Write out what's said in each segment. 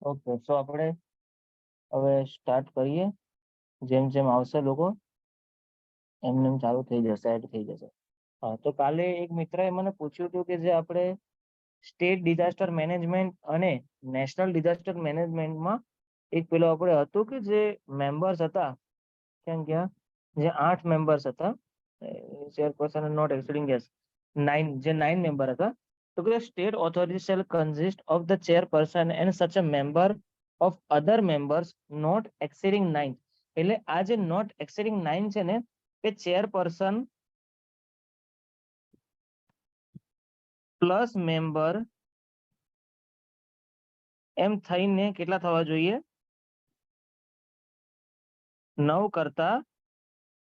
Okay, સો આપણે હવે start કરીએ. જેમ જેમ આવશે લોકો એમને એમ ચાલુ થઈ જશે, એડ થઈ જશે. હા, તો કાલે એક મિત્રએ મને પૂછ્યું હતું કે જે આપણે સ્ટેટ ડિઝાસ્ટર મેનેજમેન્ટ અને નેશનલ ડિઝાસ્ટર મેનેજમેન્ટમાં એક પેલો આપણે હતું કે જે મેમ્બર્સ હતા, ક્યાં ગયા, જે 8 મેમ્બર્સ હતા, ચેરપર્સન નોટ એક્સીડિંગ યસ 9, જે 9 મેમ્બર હતા. તો કે state authority shall consist of the chairperson and such a member of other members not exceeding 9. એટલે આ જે નોટ એક્સીડિંગ 9 છે ને, એ ચેરપર્સન પ્લસ મેમ્બર એમ થઈને કેટલા થવા જોઈએ? 9 કરતા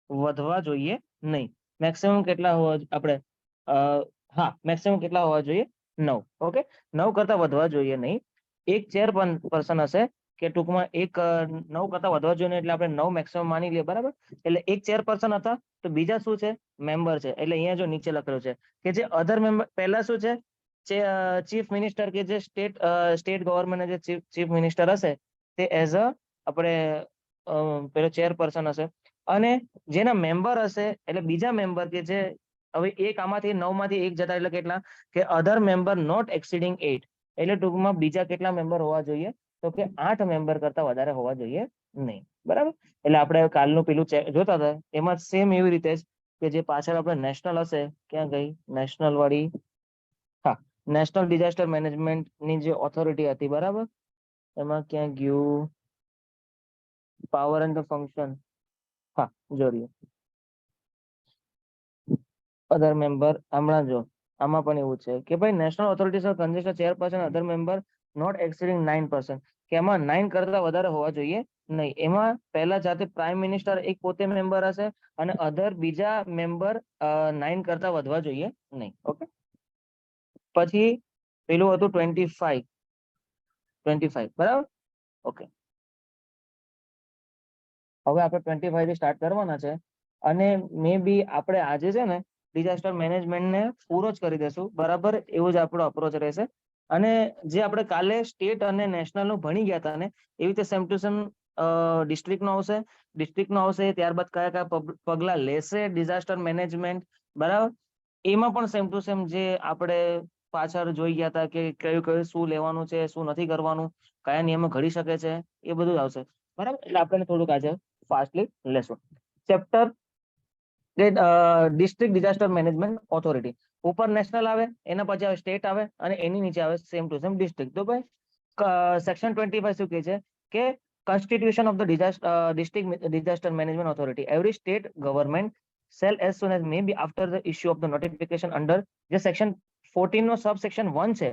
વધવા જોઈએ નહીં. મેક્સિમમ કેટલા હોવા આપણે હા, મેક્સિમમ કેટલા હોવા જોઈએ? 9. ઓકે, 9 કરતા વધવા જોઈએ નહીં. એક ચેર પર્સન હશે કે ટૂંકમાં એક 9 કરતા વધવા જોઈએ નહીં, એટલે આપણે 9 મેક્સિમમ માની લઈએ, બરાબર. એટલે એક ચેર પર્સન હતા, તો બીજા શું છે? મેમ્બર છે. એટલે અહીંયા જો નીચે લખેલું છે કે જે અધર મેમ્બર, પહેલા શું છે? ચીફ મિનિસ્ટર, કે જે સ્ટેટ ગવર્મેન્ટ જે ચીફ મિનિસ્ટર હશે તે એઝ અ આપણે પેલો ચેરપર્સન હશે. અને જેના મેમ્બર હશે એટલે બીજા મેમ્બર કે જે હવે એક આમાંથી 9 માંથી એક જતા, એટલે કેટલા? કે અધર મેમ્બર નોટ એક્સીડિંગ 8. એટલે ટૂંકમાં બીજા કેટલા મેમ્બર હોવા જોઈએ? તો કે 8 મેમ્બર કરતા વધારે હોવા જોઈએ નહીં, બરાબર. એટલે આપણે કાલનું પેલું જોતા હતા એમાં સેમ એવી રીતે જ કે જે પાછળ આપણે નેશનલ હશે, ક્યાં ગઈ નેશનલ વાળી? હા, નેશનલ ડિઝાસ્ટર મેનેજમેન્ટની જે ઓથોરિટી હતી, બરાબર. એમાં ક્યાં ગયું પાવર એન્ડ ધ ફંક્શન? હા, જોડ્યું અધર મેમ્બર. હમણાં જો આમાં પણ એવું છે કે ભાઈ national authority consist chairperson other member not exceeding 9%, કે એમાં 9 કરતા વધારે હોવા જોઈએ નહીં. એમાં પહેલા જાતે પ્રાઇમ મિનિસ્ટર એક પોતે મેમ્બર હશે અને અધર બીજા મેમ્બર 9 કરતા વધવા જોઈએ નહીં. ઓકે, પછી પેલું હતું 25, બરાબર. ઓકે, હવે આપણે 25 થી સ્ટાર્ટ કરવાના છે અને મે બી આપણે આજે છે ને ડિઝાસ્ટર મેનેજમેન્ટને પૂરો જ કરી દેશું, બરાબર. એવું જ આપણો અપ્રોચ રહેશે. અને જે આપણે કાલે સ્ટેટ અને નેશનલ નું ભણી ગયા હતા ને, એવી રીતે સેમ ટુ સેમ ડિસ્ટ્રિક્ટ નો આવશે. ડિસ્ટ્રિક્ટ નો આવશે ત્યારબાદ કયા કયા પગલા લેશે ડિઝાસ્ટર મેનેજમેન્ટ, બરાબર. એમાં પણ સેમ ટુ સેમ જે આપણે પાછળ જોઈ ગયા હતા કે કયું કયું શું લેવાનું છે, શું નથી કરવાનું, કયા નિયમો ઘડી શકે છે, એ બધું આવશે, બરાબર. એટલે આપણે થોડુંક આજે ફાસ્ટલી લેશું. Chapter district disaster management authority. ઉપર નેશનલ આવે, એના પછી આવે સ્ટેટ આવે અને એની નીચે આવે સેમ ટુ સેમ ડિસ્ટ્રિક્ટ. તો ભાઈ સેક્શન 25 શું કહે છે કે constitution of the district disaster management authority, every state government shall as soon as may be after the issue of the notification under જે સેક્શન 14 નો સબ સેક્શન 1 છે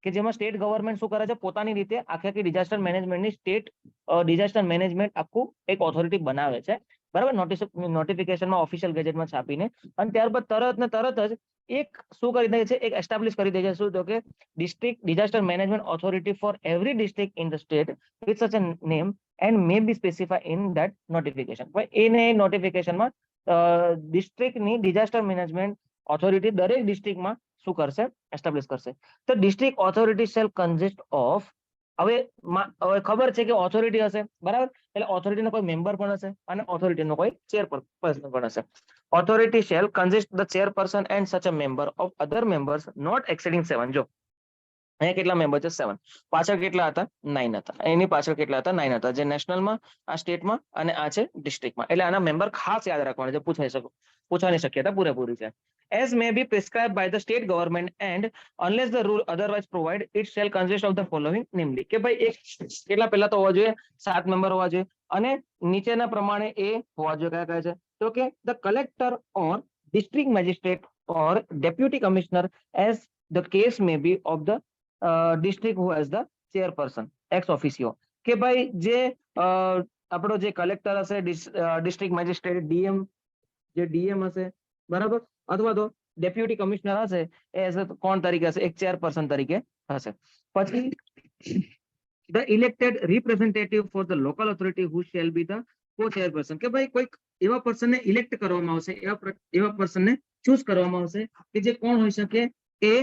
કે જેમાં સ્ટેટ ગવર્મેન્ટ શું કરે છે, પોતાની રીતે આખી ડિઝાસ્ટર મેનેજમેન્ટની સ્ટેટ ડિઝાસ્ટર મેનેજમેન્ટ આખું એક ઓથોરિટી બનાવે છે, બરાબર. નોટિફિકેશનમાં ઓફિશિયલ ગેજેટમાં છાપીને અને ત્યારબાદ તરત જ એક શું કરી દે છે, એક એસ્ટાબ્લિશ કરી દે છે. શું? તો કે district disaster management authority for every district in the state with such a name and may be specify in that notification. એને નોટિફિકેશનમાં ડિસ્ટ્રિક્ટની ડિઝાસ્ટર મેનેજમેન્ટ ઓથોરિટી દરેક ડિસ્ટ્રિક્ટમાં શું કરશે? એસ્ટાબ્લિશ કરશે. તો district authority shall consist of, હવે ખબર છે કે ઓથોરિટી હશે, બરાબર. એટલે ઓથોરિટીનો કોઈ મેમ્બર પણ હશે અને ઓથોરિટીનો કોઈ ચેરપર્સન પણ હશે. Authority shall consist the chairperson and such a member of other members not exceeding 7. જો અહીંયા કેટલા મેમ્બર છે? 7. પાછળ કેટલા હતા? 9 હતા. એની પાછળ કેટલા હતા? 9 હતા. જે નેશનલમાં, આ સ્ટેટમાં અને આ છે ડિસ્ટ્રિક્ટમાં. એટલે આના મેમ્બર ખાસ યાદ રાખવાના છે, પૂછવાની શક્યતા પૂરેપૂરી છે. As may be prescribed by the state government and unless the rule otherwise provide, it shall consist of the following, namely કે ભાઈ એક કેટલા પહેલા તો હોવા જોઈએ? 7 મેમ્બર હોવા જોઈએ અને નીચેના પ્રમાણે એ હોવા જોઈએ. કયા કયા છે? તો કે the collector or district magistrate or deputy commissioner as the case may be of the district who has the chairperson ex officio. કે ભાઈ જે આપણો જે કલેક્ટર હશે, ડિસ્ટ્રિક્ટ મેજિસ્ટ્રેટ, ડીએમ, જે ડીએમ હશે, બરાબર, અથવા તો ડેપ્યુટી કમિશનર હશે, એઝ કોણ તરીકે હશે? એક ચેરપર્સન તરીકે હશે. પછી the elected representative for the local authority who shall be the co-chairperson. કે ભાઈ કોઈક એવા પર્સનને ઇલેક્ટ કરવામાં આવશે, એવા પર્સનને ચૂઝ કરવામાં આવશે કે જે કોણ હોઈ શકે? એ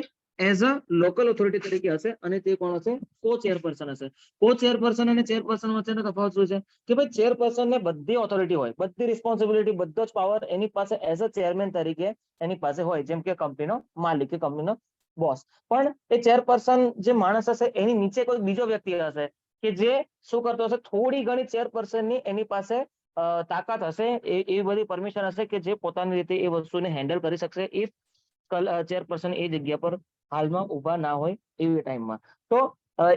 એઝ અ લોકલ ઓથોરિટી તરીકે હશે અને તે કોણ હશે? કો ચેરપર્સન હશે. કો ચેરપર્સન અને ચેરપર્સન વચ્ચેનો તફાવત શું છે કે ભાઈ ચેરપર્સન ને બધી ઓથોરિટી હોય, બધી રિસ્પોન્સિબિલિટી, બધો જ પાવર એની પાસે એઝ અ ચેરમેન તરીકે એની પાસે હોય, જેમ કે કંપનીનો માલિક કે કંપનીનો બોસ. પણ એ ચેરપર્સન જે માણસ હશે એની નીચે કોઈ બીજો વ્યક્તિ હશે કે જે શું કરતો હશે, થોડી ઘણી ચેરપર્સનની એની પાસે તાકાત હશે, એવી બધી પરમિશન હશે કે જે પોતાની રીતે એ વસ્તુને હેન્ડલ કરી શકશે ઇફ ચેરપર્સન એ જગ્યા પર હાલમાં ઉભા ના હોય એવી ટાઈમમાં. તો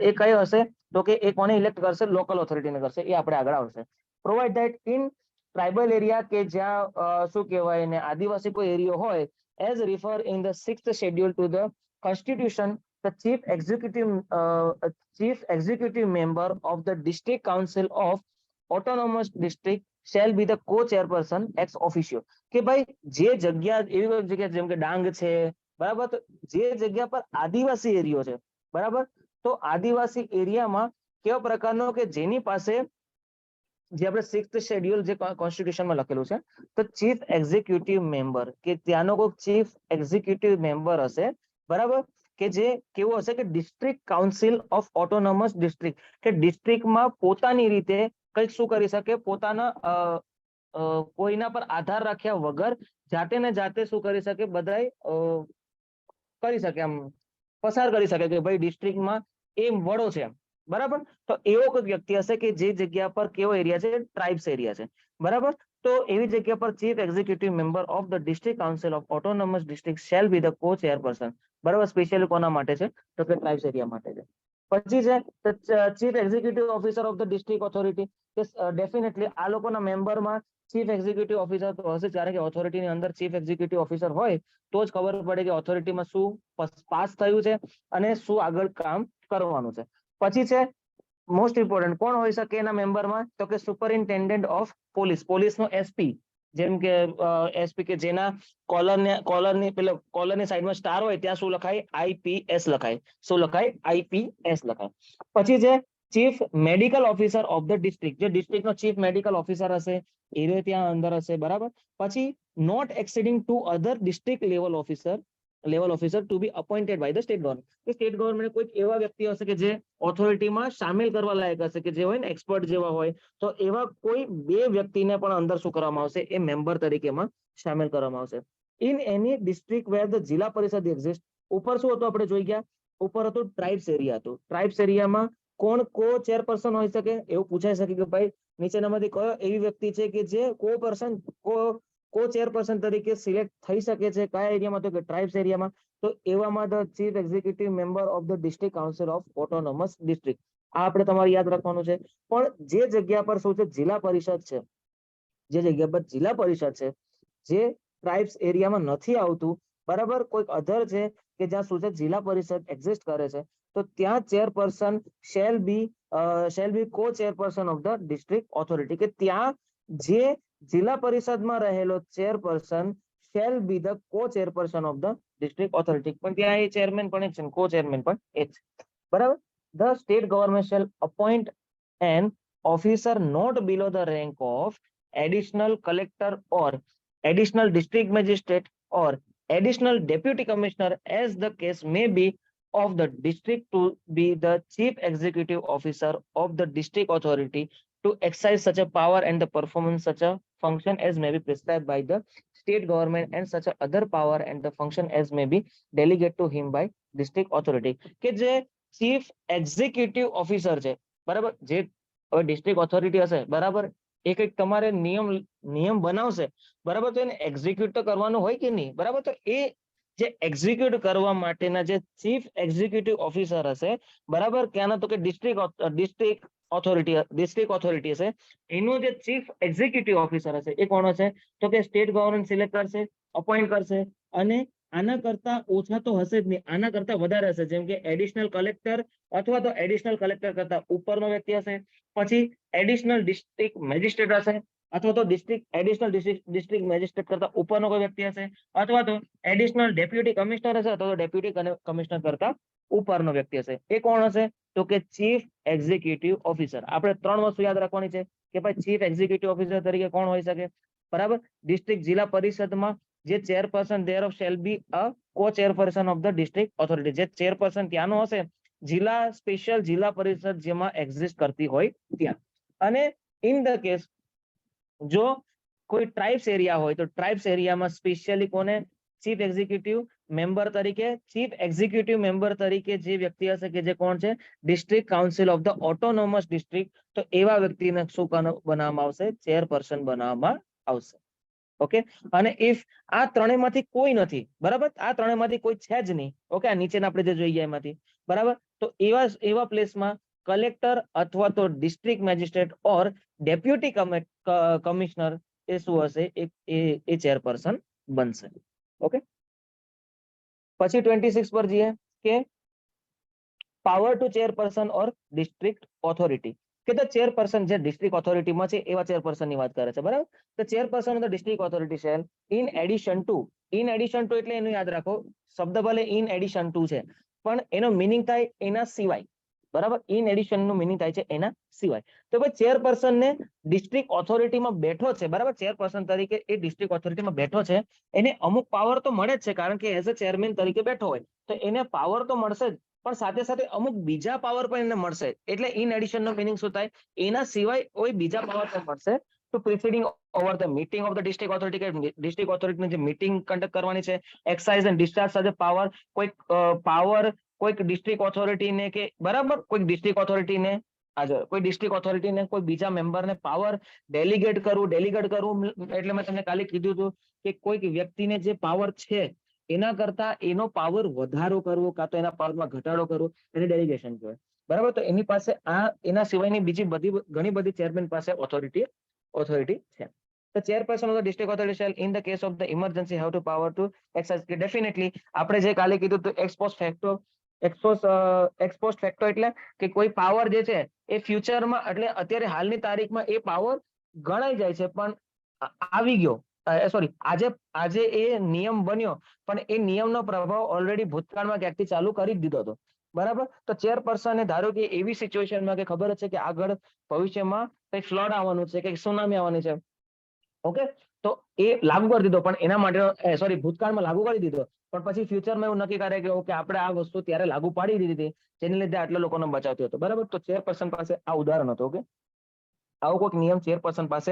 એ કઈ હશે? તો કે એ કોને ઇલેક્ટ કરશે? લોકલ ઓથોરિટીને કરશે. એ આપણે આગળ આવશે. Provide that in tribal area કે જ્યાં શું કહેવાય ને આદિવાસી કોઈ એરિયો હોય, as refer in the 6th schedule to the constitution, the chief executive member of the district council of autonomous district shell be the કો ચેરપર્સન એક્સ ઓફિશિયો. કે ભાઈ જે જગ્યા, એવી જગ્યા જેમ કે ડાંગ છે, બરાબર, તો જે જગ્યા પર આદિવાસી એરિયો છે, બરાબર, તો આદિવાસી એરિયામાં કેવા પ્રકારનો કે જેની પાસે જે આપણે 6th શેડ્યુલ જે કોન્સ્ટિટ્યુશનમાં લખેલું છે, તો ચીફ એક્ઝિક્યુટિવ મેમ્બર કે ત્યાંનો કોઈ ચીફ એક્ઝિક્યુટિવ મેમ્બર હશે, બરાબર, કે જે કેવો હશે કે district council of autonomous district, કે ડિસ્ટ્રિક્ટમાં પોતાની રીતે કંઈક શું કરી શકે, પોતાના કોઈના પર આધાર રાખ્યા વગર જાતે ને જાતે શું કરી શકે, બધાય કરી શકે, આમ પસાર કરી શકે કે ભાઈ ડિસ્ટ્રિક્ટમાં એ વડો છે, બરાબર. તો એવો કોઈ વ્યક્તિ હશે કે જે જગ્યા પર કેવો એરિયા છે? ટ્રાઇબ્સ એરિયા છે, બરાબર. તો એવી જગ્યા પર chief executive member of the district council of autonomous district shell be the કો ચેરપર્સન, બરાબર. સ્પેશિયલી કોના માટે છે? તો કે ટ્રાઇબ્સ એરિયા માટે છે. પછી છે chief executive officer of the district authority, કે ડેફિનેટલી આ લોકોના મેમ્બરમાં ચીફ એક્ઝિક્યુટિવ ઓફિસર તો હશે, જ્યારે કે ઓથોરિટીની અંદર ચીફ એક્ઝિક્યુટિવ ઓફિસર હોય તો જ ખબર પડે કે ઓથોરિટીમાં શું પાસ થયું છે અને શું આગળ કામ કરવાનું છે. પછી છે મોસ્ટ ઇમ્પોર્ટન્ટ, કોણ હોઈ શકે એના મેમ્બરમાં? તો કે સુપરિન્ટેન્ડન્ટ ઓફ પોલીસ, પોલીસનો એસપી, જેમ કે એસપી કે જેના કોલરની સાઈડમાં સ્ટાર હોય ત્યાં શું લખાય? આઈપીએસ લખાય. શું લખાય? આઈપીએસ લખાય. પછી છે chief medical officer of the district, જે ડિસ્ટ્રિક્ટનો ચીફ મેડિકલ ઓફિસર હશે એ ત્યાં અંદર હશે, બરાબર. પછી not exceeding two other district level officer to be appointed by the state government, કે સ્ટેટ ગવર્મેન્ટ કોઈ એવા વ્યક્તિ હશે કે જે ઓથોરિટીમાં સામેલ કરવા લાયક હશે, કે જે હોય ને એક્સપર્ટ જેવા હોય, તો એવા કોઈ બે વ્યક્તિને પણ અંદર શું કરવામાં આવશે? એ મેમ્બર તરીકેમાં સામેલ કરવામાં આવશે. In any district where the zila parishad exist. ઉપર શું હતું આપણે જોઈ ગયા? ઉપર હતું ટ્રાઇબ્સ એરિયા હતું. ટ્રાઇબ્સ એરિયામાં કોણ કો ચેરપર્સન હોઈ શકે? એવું પૂછાઈ શકે કે ભાઈ નીચેનામાંથી કયો એવી વ્યક્તિ છે કે જે કો ચેરપર્સન તરીકે સિલેક્ટ થઈ શકે છે? કયા એરિયામાં? તો કે ટ્રાઇબ્સ એરિયામાં. તો એવામાં the chief executive member of the district council of autonomous district. આ આપણે તમારે યાદ રાખવાનું છે. પણ જે જગ્યા પર શું છે? જિલ્લા પરિષદ છે, જે જગ્યા પર જિલ્લા પરિષદ છે, જે ટ્રાઇબ્સ એરિયામાં નથી આવતું, બરાબર, કોઈક અધર છે કે જ્યાં શું છે જિલ્લા પરિષદ એક્ઝિસ્ટ કરે છે, તો ત્યાં ચેરપર્સન શેલ બી કો chairperson of the district authority, કે ત્યાં જે જિલ્લા પરિષદમાં રહેલો ચેરપર્સન શેલ બી ધ કો chairperson of the district authority. પણ ત્યાં એ ચેરમેન પણ એક છે, કો ચેરમેન પણ એક છે, બરાબર. The state government shall appoint an officer not below the rank of additional collector or additional district magistrate or additional deputy commissioner as the case may be of the district to be the chief executive officer of the district authority to exercise such a power and the performance such a function as may be prescribed by the state government and such a other power and the function as may be delegated to him by district authority. કે જે chief executive officer છે, બરાબર, જે હવે district authority હશે, બરાબર, એ કંઈક તમારે નિયમ બનાવશે, બરાબર, તો એને એક્ઝિક્યુટ તો કરવાનું હોય કે નહીં, બરાબર. તો એ જે એક્ઝિક્યુટ કરવા માટેના જે ચીફ એક્ઝિક્યુટિવ ઓફિસર હશે, બરાબર, ક્યાંના? તો કે ડિસ્ટ્રિક્ટ ઓથોરિટી હશે, એનો જે ચીફ એક્ઝિક્યુટિવ ઓફિસર હશે એ કોણ હશે? તો કે સ્ટેટ ગવર્મેન્ટ સિલેક્ટ કરશે, અપોઇન્ટ કરશે, અને આના કરતા ઓછા તો હશે જ નહીં, આના કરતા વધારે હશે, જેમ કે એડિશનલ કલેક્ટર અથવા તો એડિશનલ કલેક્ટર કરતા ઉપરનો વ્યક્તિ હશે. પછી એડિશનલ ડિસ્ટ્રિક્ટ મેજિસ્ટ્રેટ હશે, અથવા તો ડિસ્ટ્રિક્ટ મેજિસ્ટ્રેટ કરતા ઉપરનો કોઈ વ્યક્તિ હશે, અથવા તો એડિશનલ ડેપ્યુટી કમિશનર હશે, અથવા તો ડેપ્યુટી કમિશનર કરતા ઉપરનો વ્યક્તિ હશે. એ કોણ હશે? તો કે ચીફ એક્ઝિક્યુટિવ ઓફિસર. આપણે 3 વસ્તુ યાદ રાખવાની છે કે ભાઈ ચીફ એક્ઝિક્યુટિવ ઓફિસર તરીકે કોણ હોઈ શકે? બરાબર, ડિસ્ટ્રિક્ટ જિલ્લા પરિષદમાં જે chairperson thereof shall be a co-chairperson of the district authority. જે ચેરપર્સન ત્યાંનો હશે જિલ્લા સ્પેશિયલ જિલ્લા પરિષદ જેમાં એક્ઝિસ્ટ કરતી હોય ત્યાં. અને ઇન ધ કેસ જો કોઈ ટ્રાઇબ્સ એરિયા હોય તો ટ્રાઇબ્સ એરિયામાં સ્પેશિયલી કોને ચીફ એક્ઝિક્યુટિવ મેમ્બર તરીકે જે વ્યક્તિ હશે કે જે કોણ છે district council of the autonomous district, તો એવા વ્યક્તિને શું બનાવવામાં આવશે ચેરપર્સન બનાવવામાં આવશે. ઓકે, અને ઇફ આ ત્રણેયમાંથી કોઈ નથી, બરાબર, આ ત્રણેયમાંથી કોઈ છે જ નહીં, ઓકે, આ નીચેના આપણે જે જોઈએ એમાંથી, બરાબર, તો એવા પ્લેસમાં કલેક્ટર અથવા તો ડિસ્ટ્રિક્ટ મેજિસ્ટ્રેટ ઓર ડેપ્યુટી કમિશનર એ શું હશે એ ચેરપર્સન બનશે. ઓકે, પછી 26 પર જઈએ કે power to chairperson or district authority, કે ધ ચેરપર્સન જે ડિસ્ટ્રિક્ટ ઓથોરિટીમાં છે એવા ચેરપર્સન ની વાત કરે છે, બરાબર. The chairperson of the district authority shall in addition to એટલે એનું યાદ રાખો, શબ્દ ભલે ઇન એડિશન ટુ છે પણ એનો મિનિંગ થાય એના સિવાય, બરાબર. ઇન એડિશન નું મિનિંગ થાય છે એના સિવાય. તો ભાઈ ચેરપર્સન ને ડિસ્ટ્રિક્ટ ઓથોરિટીમાં બેઠો છે, બરાબર, ચેરપર્સન તરીકે એ ડિસ્ટ્રિક્ટ ઓથોરિટીમાં બેઠો છે, એને અમુક પાવર તો મળે જ છે કારણ કે એઝ અ ચેરમેન તરીકે બેઠો હોય તો એને પાવર તો મળશે જ, પણ સાથે સાથે અમુક બીજા પાવર પણ એને મળશે. એટલે ઇન એડિશન નો મિનિંગ શું થાય, એના સિવાય કોઈ બીજા પાવર પણ મળશે. To presiding over the meeting of the district authority, કે ડિસ્ટ્રિક્ટ ઓથોરિટીની જે મીટિંગ કન્ડક્ટ કરવાની છે, એક્સાઇઝ એન્ડ ડિસ્ચાર્જ સાથે પાવર, કોઈક પાવર કોઈક ડિસ્ટ્રિક્ટ ઓથોરિટીને કે, બરાબર, કોઈક ડિસ્ટ્રિક્ટ ઓથોરિટીને કોઈ બીજા મેમ્બરને પાવર ડેલિગેટ કરવું એટલે મેં તમને કાલે કીધું હતું કે કોઈક વ્યક્તિને જે પાવર છે એના કરતા એનો પાવર વધારો કરવો કાં તો એના પાવરમાં ઘટાડો કરવો એને ડેલિગેશન કહેવાય, બરાબર. તો એની પાસે એના સિવાયની બીજી ઘણી બધી ચેરમેન પાસે ઓથોરિટી છે. The chairperson of the district authority shall in the case of the emergency have to power to exercise. Definitely આપણે જે કાલે કીધું તો એક્સપોસ્ટ ફેક્ટો એટલે કે કોઈ પાવર જે છે એ ફ્યુચરમાં એટલે અત્યારે હાલની તારીખમાં એ પાવર ગણાઈ જાય છે પણ આવી ગયો, આજે એ નિયમ બન્યો પણ એ નિયમનો પ્રભાવ ઓલરેડી ભૂતકાળમાં ક્યાંકથી ચાલુ કરી જ દીધો હતો, બરાબર. તો ચેરપર્સને ધારો કે એવી સિચ્યુએશનમાં કે ખબર છે કે આગળ ભવિષ્યમાં કંઈક ફ્લડ આવવાનું છે, કંઈક સુનામી આવવાની છે, ઓકે, તો એ લાગુ કરી દીધો પણ એના માટે ભૂતકાળમાં લાગુ કરી દીધો પણ પછી ફ્યુચરમાં એવું નક્કી કરે કે ઓકે આપણે આ વસ્તુ ત્યારે લાગુ પાડી દીધી હતી જેને લીધે આટલા લોકોને બચાવતી હતો, બરાબર. તો ચેરપર્સન પાસે આ ઉદાહરણ હતું. ઓકે, આવો કોઈક નિયમ ચેરપર્સન પાસે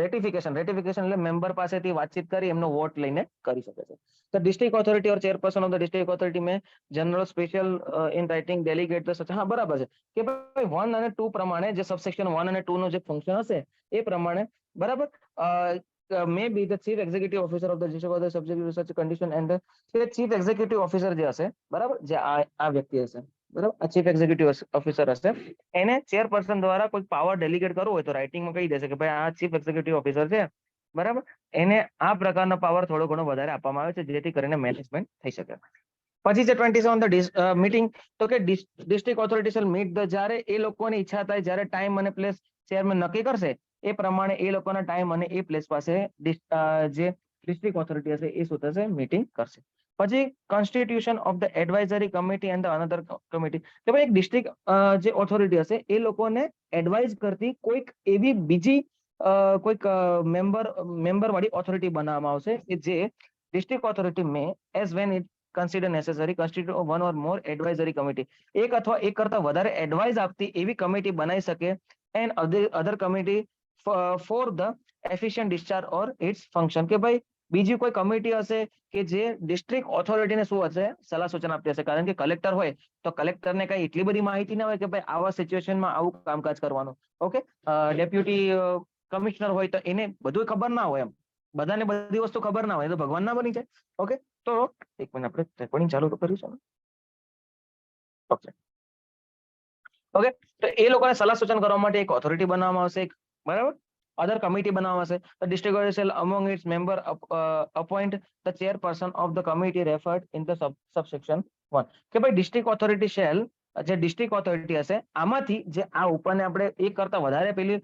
રેટિફિકેશન એટલે મેમ્બર પાસેથી વાતચીત કરી એમનો વોટ લઈને કરી શકે છે. તો district authority or chairperson of the district authority may general special in writing delegate હા બરાબર છે કે ભાઈ 1 અને 2 પ્રમાણે જે સબસેક્શન 1 અને 2 નો જે ફંક્શન હશે એ પ્રમાણે, બરાબર, may be the chief executive officer of the district authority subject to such condition and the chief executive officer જે હશે, બરાબર, જે આ વ્યક્તિ હશે, બરાબર, આ ચીફ એક્ઝિક્યુટિવ ઓફિસર હશે, એને ચેરપર્સન દ્વારા કોઈ પાવર ડેલિગેટ કરવો હોય તો રાઇટિંગમાં કહી દેશે કે ભાઈ આ ચીફ એક્ઝિક્યુટિવ ઓફિસર છે, બરાબર, એને આ પ્રકારનો પાવર થોડો ઘણો વધારે આપવામાં આવે છે જેથી કરીને મેનેજમેન્ટ થઈ શકે. પછી છે 27 મીટિંગ, તો કે district authority shall meet the, જ્યારે એ લોકોની ઈચ્છા થાય જ્યારે ટાઈમ અને પ્લેસ ચેરમેન નક્કી કરશે એ પ્રમાણે એ લોકોના ટાઈમ અને એ પ્લેસ પાસે જે ડિસ્ટ્રિક્ટ ઓથોરિટી હશે એ શું થશે મીટિંગ કરશે. પછી constitution of the advisory committee and the another committee, કે ભાઈ એક ડિસ્ટ્રિક્ટ જે ઓથોરિટી હશે એ લોકોને એડવાઇઝ કરતી કોઈક એવી બીજી કોઈક મેમ્બર વાળી ઓથોરિટી બનાવવામાં આવશે કે જે district authority May as when it consider necessary constitute one or more advisory committee, એક અથવા એક કરતા વધારે એડવાઇઝ આપતી એવી કમિટી બનાવી શકે and other committee for the efficient discharge or its function, કે ભાઈ બીજી કોઈ કમિટી હશે કે જે ડિસ્ટ્રિક્ટ ઓથોરિટીને શું હશે સલાહ સૂચન આપતી હશે, કારણ કે કલેક્ટર હોય તો કલેક્ટરને કઈ એટલી બધી માહિતી ના હોય કે ભાઈ આવા સિચ્યુએશનમાં આવું કામકાજ કરવાનું, ઓકે, ડેપ્યુટી કમિશનર હોય તો એને બધું ખબર ના હોય, એમ બધાને બધી વસ્તુ ખબર ના હોય તો ભગવાન ના બની જાય. ઓકે, તો એક મિનિટ આપણે રેકોર્ડિંગ ચાલુ તો કર્યું છે. ઓકે, તો એ લોકોને સલાહ સૂચન કરવા માટે એક ઓથોરિટી બનાવવામાં આવશે, બરાબર, other committee બનાવવામાં આવશે. The district authority shall among its member appoint the chairperson of the committee referred in the subsection 1, કે ભાઈ ડિસ્ટ્રિક્ટ ઓથોરિટી શેલ, જે ડિસ્ટ્રિક્ટ ઓથોરિટી હશે આમાંથી જે આ ઉપરને આપણે એક કરતા વધારે પેલી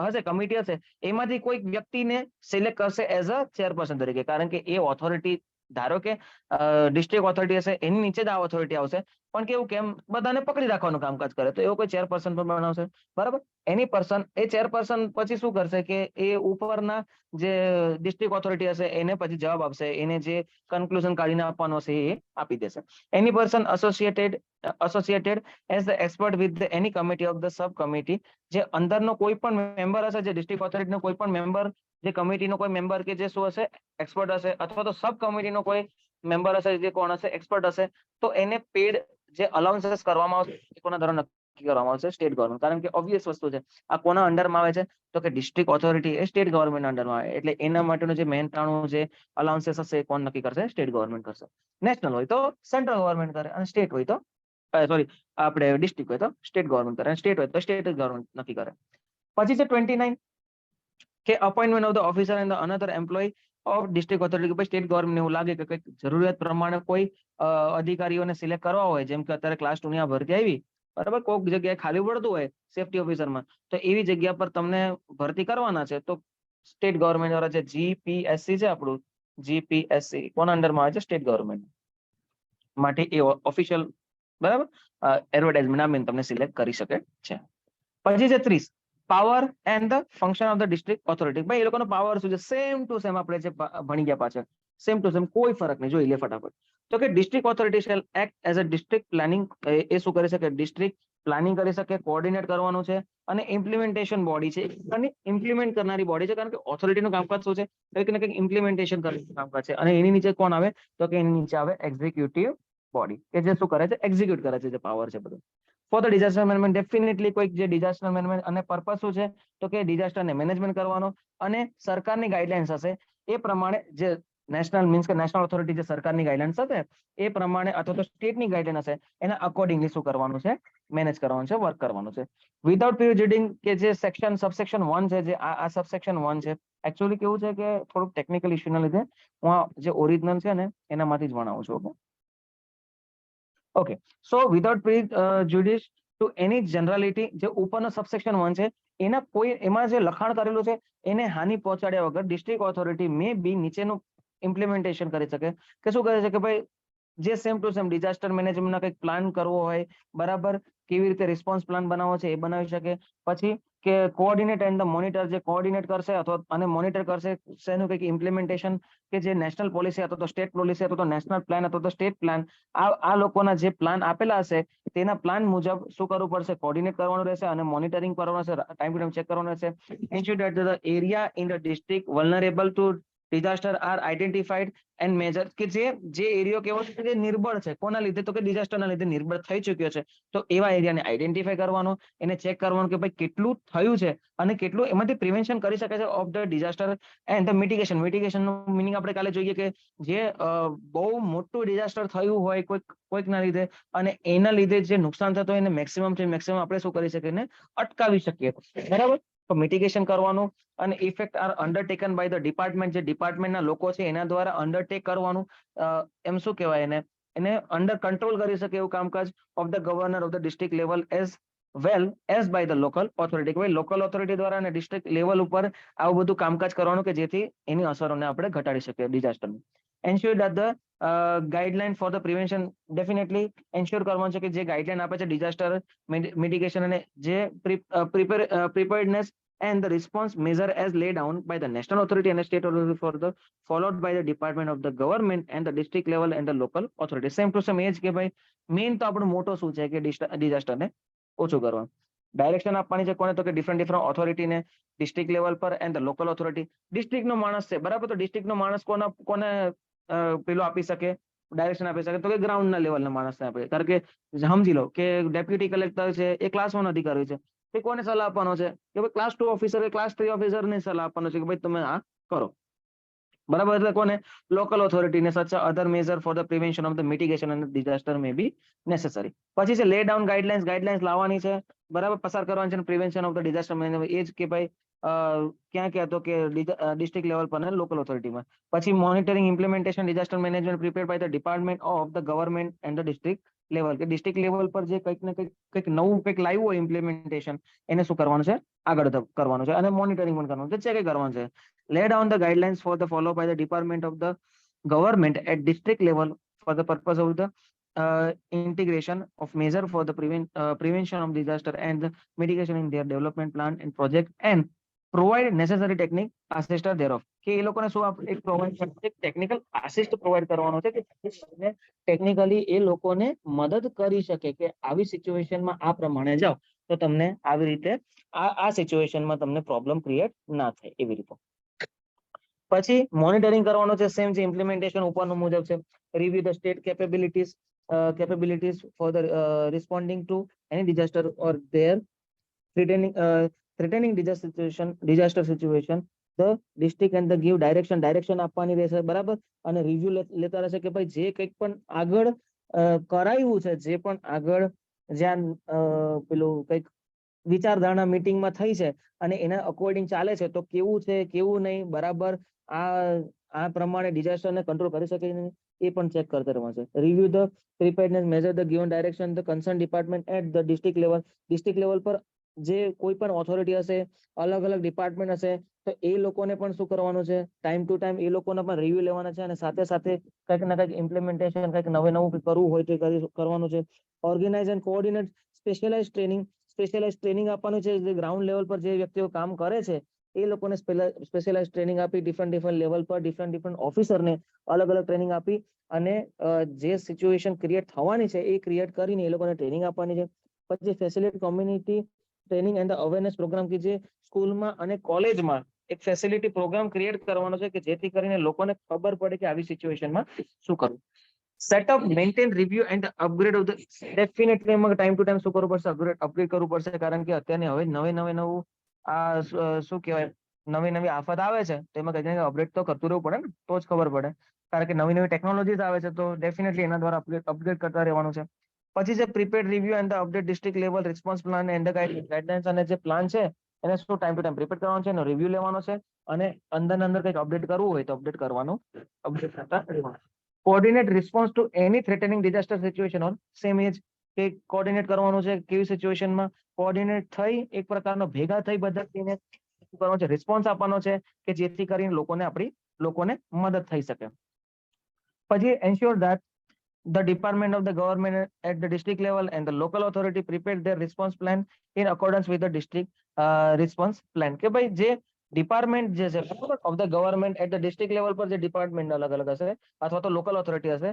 હશે કમિટી હશે એમાંથી કોઈક વ્યક્તિને સિલેક્ટ કરશે એઝ અ ચેરપર્સન તરીકે, કારણ કે એ ઓથોરિટી ધારો કે ડિસ્ટ્રિક્ટ ઓથોરિટી હશે એની નીચે જ આ ઓથોરિટી આવશે, પણ કેવું કેમ બધાને પકડી રાખવાનું કામકાજ કરે, તો એવો કોઈ ચેરપર્સન પણ બનાવશે, બરાબર. એની પર્સન એ ચેરપર્સન પછી શું કરશે કે એ ઉપરના જે ડિસ્ટ્રિક્ટ ઓથોરિટી હશે એને પછી જવાબ આપશે, એને જે કન્ક્લુઝન કાઢીને આપવાનો હશે એ આપી દેશે. Any person associated as the expert with any committee of the sub committee, જે અંદરનો કોઈ પણ મેમ્બર હશે, જે ડિસ્ટ્રિક્ટ ઓથોરિટીનો કોઈ પણ મેમ્બર, જે કમિટીનો કોઈ મેમ્બર કે જે શું હશે એક્સપર્ટ હશે, અથવા તો સબ કમિટીનો કોઈ મેમ્બર હશે જે કોણ હશે એક્સપર્ટ હશે, તો એને પેડ જે અલાઉન્સીસ કરવામાં આવશે એ કોના દ્વારા નક્કી કરવામાં આવશે? State government. કારણ કે ઓબ્વિયસ વસ્તુ છે, આ કોના અંડરમાં આવે છે? તો કે ડિસ્ટ્રિક્ટ ઓથોરિટી એ સ્ટેટ ગવર્મેન્ટ અંડરમાં આવે, એટલે એના માટેનું જે મહેનતાણું જે અલાઉન્સીસ હશે એ કોણ નક્કી કરશે? સ્ટેટ ગવર્મેન્ટ કરશે. નેશનલ હોય તો સેન્ટ્રલ ગવર્મેન્ટ કરે, અને સ્ટેટ હોય તો સોરી આપણે ડિસ્ટ્રિક્ટ હોય તો સ્ટેટ ગવર્મેન્ટ કરે, અને સ્ટેટ હોય તો સ્ટેટ ગવર્મેન્ટ નક્કી કરે. પછી છે 29 કે appointment of the officer and another employ of district authority. કે સ્ટેટ ગવર્મેન્ટ એવું લાગે કે કંઈક જરૂરિયાત પ્રમાણે કોઈ અધિકારીઓને સિલેક્ટ કરવા હોય, જેમ કે અત્યારે ક્લાસ 2 ની ભરતી આવી, બરાબર, કોઈક જગ્યાએ ખાલી પડતું હોય સેફટી ઓફિસરમાં, તો એવી જગ્યા પર તમને ભરતી કરવાના છે, તો સ્ટેટ ગવર્મેન્ટ દ્વારા જે જીપીએસસી છે આપણું, જીપીએસસી કોના અંડરમાં આવે છે? સ્ટેટ ગવર્મેન્ટ માટે એ ઓફિશિયલ, બરાબર, એડવર્ટાઇઝમેન્ટ આપીને તમને સિલેક્ટ કરી શકે છે. પછી છે 30 power and the function of the district authority. ભાઈ એ લોકોનો પાવર શું છે? સેમ ટુ સેમ આપણે જે ભણી ગયા પાછળ, સેમ ટુ સેમ, કોઈ ફરક નહીં. જોઈ લે ફટાફટ. તો કે district authority shall act as a district planning. એ શું કરી શકે? ડિસ્ટ્રિક્ટ પ્લાનિંગ કરી શકે, કોઓર્ડિનેટ કરવાનું છે, અને ઇમ્પ્લિમેન્ટેશન બોડી છે, અને ઇમ્પ્લિમેન્ટ કરનારી બોડી છે. કારણ કે ઓથોરિટીનું કામકાજ શું છે? કંઈક ને કંઈક ઇમ્પ્લિમેન્ટેશન કરવાનું કામકાજ છે, અને એની નીચે કોણ આવે? તો કે એની નીચે આવે એક્ઝિક્યુટિવ બોડી, કે જે શું કરે છે? એક્ઝિક્યુટ કરે છે, જે પાવર છે બધું. Four the disaster management, definitely કોઈક જે ડિઝાસ્ટર મેનેજમેન્ટ, અને પર્પસ શું છે? તો કે ડિઝાસ્ટરને મેનેજમેન્ટ કરવાનો, અને સરકારની ગાઈડલાઇન્સ હશે એ પ્રમાણે, જે નેશનલ મીન્સ કે નેશનલ ઓથોરિટી જે સરકારની ગાઈડલાઇન્સ હશે એ પ્રમાણે, અથવા તો સ્ટેટની ગાઈડલાઇન હશે એના અકોર્ડિંગલી શું કરવાનું છે? મેનેજ કરવાનું છે, વર્ક કરવાનું છે. વિધાઉટ પ્રિજુડિંગ, કે જે સેક્શન સબસેક્શન 1 છે, જે આ સબસેક્શન 1 છે, એકચ્યુઅલી કેવું છે કે થોડુંક ટેકનિકલ ઇશ્યુના લીધે હું જે ઓરિજિનલ છે ને એનામાંથી જ ભણાવું છું. ઓકે, સો વિધાઉટ પ્રિજુડિસ ટુ એની જનરાલિટી, જે ઉપરનો સબસેક્શન 1 છે એના કોઈ, એમાં જે લખાણ કરેલું છે એને હાનિ પહોંચાડ્યા વગર ડિસ્ટ્રિક્ટ ઓથોરિટી મે બી નીચેનું ઇમ્પ્લિમેન્ટેશન કરી શકે. કે શું કરે છે કે ભાઈ જે સેમ ટુ સેમ ડિઝાસ્ટર મેનેજમેન્ટના કંઈક પ્લાન કરવો હોય, બરાબર, કેવી રીતે રિસ્પોન્સ પ્લાન બનાવવો છે એ બનાવી શકે. પછી કે કોઓર્ડિનેટ એન્ડ ધ મોનિટર, જે કોઓર્ડિનેટ કરશે અથવા અને મોનિટર કરશે શેનું? કંઈક ઇમ્પ્લિમેન્ટેશન, કે જે નેશનલ પોલિસી અથવા તો સ્ટેટ પોલિસી અથવા તો નેશનલ પ્લાન અથવા તો સ્ટેટ પ્લાન, આ લોકોના જે પ્લાન આપેલા હશે તેના પ્લાન મુજબ શું કરવું પડશે? કોઓર્ડિનેટ કરવાનું રહેશે, અને મોનિટરિંગ કરવાનું રહેશે, ટાઈમ ટુ ટાઈમ ચેક કરવાનું રહેશે. Ensure that the area in the district vulnerable to disaster are identified and measure. કે જે એરિયો કેવો છે કે નિર્બળ છે, કોના લીધે? તો કે ડિઝાસ્ટરના લીધે નિર્બળ થઈ ચુક્યો છે, તો એવા એરિયાને આઈડેન્ટિફાઈ કરવાનો, એને ચેક કરવાનું કે ભાઈ કેટલું થયું છે અને કેટલું એમાંથી પ્રિવેન્શન કરી શકે છે of the disaster. And the મિટિગેશનનું મિનિંગ આપણે કાલે જોઈએ કે જે બહુ મોટું ડિઝાસ્ટર થયું હોય કોઈકના લીધે, અને એના લીધે જે નુકસાન થતું હોય એને મેક્સિમમ આપણે શું કરી શકીએ? એને અટકાવી શકીએ, બરાબર. તો મિટિગેશન કરવાનું, અને effect are undertaken by the department, જે ડિપાર્ટમેન્ટના લોકો છે એના દ્વારા અંડરટેક કરવાનું. એમ શું કહેવાય એને અંડર કંટ્રોલ કરી શકે એવું કામકાજ of the governor of the district level as well as by the local authority. ભાઈ લોકલ ઓથોરિટી દ્વારા અને ડિસ્ટ્રિક્ટ લેવલ ઉપર આવું બધું કામકાજ કરવાનું કે જેથી એની અસરોને આપણે ઘટાડી શકીએ ડિઝાસ્ટરની. Ensure that the guideline for the prevention, definitely ensure કરવાનું છે કે જે ગાઈડલાઇન આપે છે ડિઝાસ્ટર મિટિગેશન, અને જે preparedness and the response measure as laid down by the national authority and the state authority for the followed by the department of the government and the district level and the local authority. Same to same એ જ કે ભાઈ main તો આપણો મોટો શું છે કે ડિઝાસ્ટરને ઓછું કરવાનું. ડાયરેક્શન આપવાની છે કોને? તો કે ડિફરન્ટ ઓથોરિટીને, ડિસ્ટ્રિક્ટ લેવલ પર એન્ડ ધ લોકલ ઓથોરિટી. ડિસ્ટ્રિક્ટનો માણસ છે, બરાબર, તો ડિસ્ટ્રિક્ટનો માણસ કોને પેલો આપી શકે? ડાયરેક્શન આપી શકે? તો કે ગ્રાઉન્ડના લેવલના માણસને આપે. કારણ કે સમજી લો કે ડેપ્યુટી કલેક્ટર છે એ ક્લાસ 1 અધિકારી છે, તે કોને સલાહ આપવાનો છે? કે ભાઈ ક્લાસ 2 ઓફિસર, ક્લાસ 3 ઓફિસરને સલાહ આપવાનો છે કે ભાઈ તમે આ કરો, બરાબર. એટલે કોને? લોકલ ઓથોરિટીને. Such other major for the prevention of the mitigation અને ડિઝાસ્ટર મે બી નેસેસરી. પછી છે લે ડાઉન ગાઈડલાઇન્સ લાવવાની છે, બરાબર, પસાર કરવાની છે, prevention of the disaster management. એ જ કે ભાઈ ક્યાં તો કે ડિસ્ટ્રિક્ટ લેવલ પર અને લોકલ ઓથોરિટીમાં. પછી monitoring implementation disaster management prepared by the department of the government and the district level. કે ડિસ્ટ્રિક્ટ લેવલ પર જે કંઈક ને કંઈક નવું કંઈક લાવ્યું હોય ઇમ્પ્લિમેન્ટેશન, એને શું કરવાનું છે? આગળ કરવાનું છે, અને મોનિટરિંગ પણ કરવાનું છે, ચેક કરવાનું છે. Lay down the guidelines for the follow by the department of the government at district level for the purpose of the integration of measure for the prevention of disaster and the mitigation in their development plan and project and provide necessary technique assistance thereof. કે એ લોકોને શું એક provide કરશે technical assist provide કરવાનો છે કે technically એ લોકોને મદદ કરી શકે કે આવી સિચ્યુએશનમાં આ પ્રમાણે જાઓ તો તમને આવી રીતે આ સિચ્યુએશનમાં તમને પ્રોબ્લેમ ક્રિએટ ના થાય એવી રીતે. પછી મોનિટરિંગ કરવાનો છે સેમ જે ઇમ્પ્લિમેન્ટેશન ઉપરનો મુજબ છે. Review the state capabilities for the responding to any disaster or their threatening disaster situation the district and the give direction આપવાની રહેશે બરાબર. અને રિવ્યુ લેતા રહેશે કે ભાઈ જે કંઈક પણ આગળ કરાયું છે, જે પણ આગળ જ્યાં પેલું કંઈક વિચારધારણા મીટિંગમાં થઈ છે અને એના અકોર્ડિંગ ચાલે છે તો કેવું છે કેવું નહીં, બરાબર આ પ્રમાણે ડિઝાસ્ટરને કંટ્રોલ કરી શકે એ પણ ચેક કરતા રહેવાનું છે. Review the preparedness measure the given direction the concern department at the district level પર જે કોઈ પણ ઓથોરિટી હશે, અલગ અલગ ડિપાર્ટમેન્ટ હશે તો એ લોકોને પણ શું કરવાનું છે, ટાઈમ ટુ ટાઈમ એ લોકોને પણ રિવ્યુ લેવાના છે અને સાથે સાથે કંઈક ના કંઈક ઇમ્પ્લિમેન્ટેશન કંઈક નવું કરવું હોય તો કરવાનું છે. Organise and coordinate specialise training આપવાનું છે. જે ગ્રાઉન્ડ લેવલ પર જે વ્યક્તિઓ કામ કરે છે એ લોકોને સ્પેશિયલાઇઝ ટ્રેનિંગ આપી ડિફરન્ટ લેવલ પર ડિફરન્ટ ઓફિસરને અલગ અલગ ટ્રેનિંગ આપી અને જે સિચ્યુએશન ક્રિએટ થવાની છે એ ક્રિએટ કરીને એ લોકોને ટ્રેનિંગ આપવાની છે. પછી facility community training and awareness programme કે જે સ્કૂલમાં અને કોલેજમાં એક ફેસિલિટી પ્રોગ્રામ ક્રિએટ કરવાનો છે કે જેથી કરીને લોકોને ખબર પડે કે આવી સિચ્યુએશનમાં શું કરવું. Setup maintain review and upgrade of the definitely એમાં ટાઈમ ટુ ટાઈમ શું કરવું પડશે, અપગ્રેડ કરવું પડશે. કારણ કે અત્યારે હવે નવું આ શું કહેવાય નવી આફત આવે છે તો એમાં કંઈક અપડેટ તો કરતું રહેવું પડે ને તો જ ખબર પડે. કારણ કે નવી ટેકનોલોજીસ આવે છે તો ડેફિનેટલી એના દ્વારા અપગ્રેડ કરતા રહેવાનું છે. પછી જે prepared review and update district level response plan and guidelines અને જે પ્લાન છે એને શું ટાઈમ ટુ ટાઈમ પ્રિપેર કરવાનો છે, એનો રિવ્યુ લેવાનો છે અને અંદર કંઈક અપડેટ કરવું હોય તો અપડેટ કરવાનું, અપડેટ કરતા રહેવાનું. Coordinate response to any threatening disaster situation or same age કે કોઓર્ડિનેટ કરવાનું છે કેવી સિચ્યુએશનમાં કોઓર્ડિનેટ થઈ એક પ્રકારનો ભેગા થઈ બધા થઈને કરવાનો છે, રિસ્પોન્સ આપવાનો છે કે જેથી કરીને લોકોને મદદ થઈ શકે. પછી ensure that the department of the government at the district level and the local authority prepared their response plan in accordance with the district response plan. કે ભાઈ જે ડિપાર્ટમેન્ટ જે છે બરાબર of the government at the district level પર જે department અલગ અલગ હશે અથવા તો લોકલ ઓથોરિટી હશે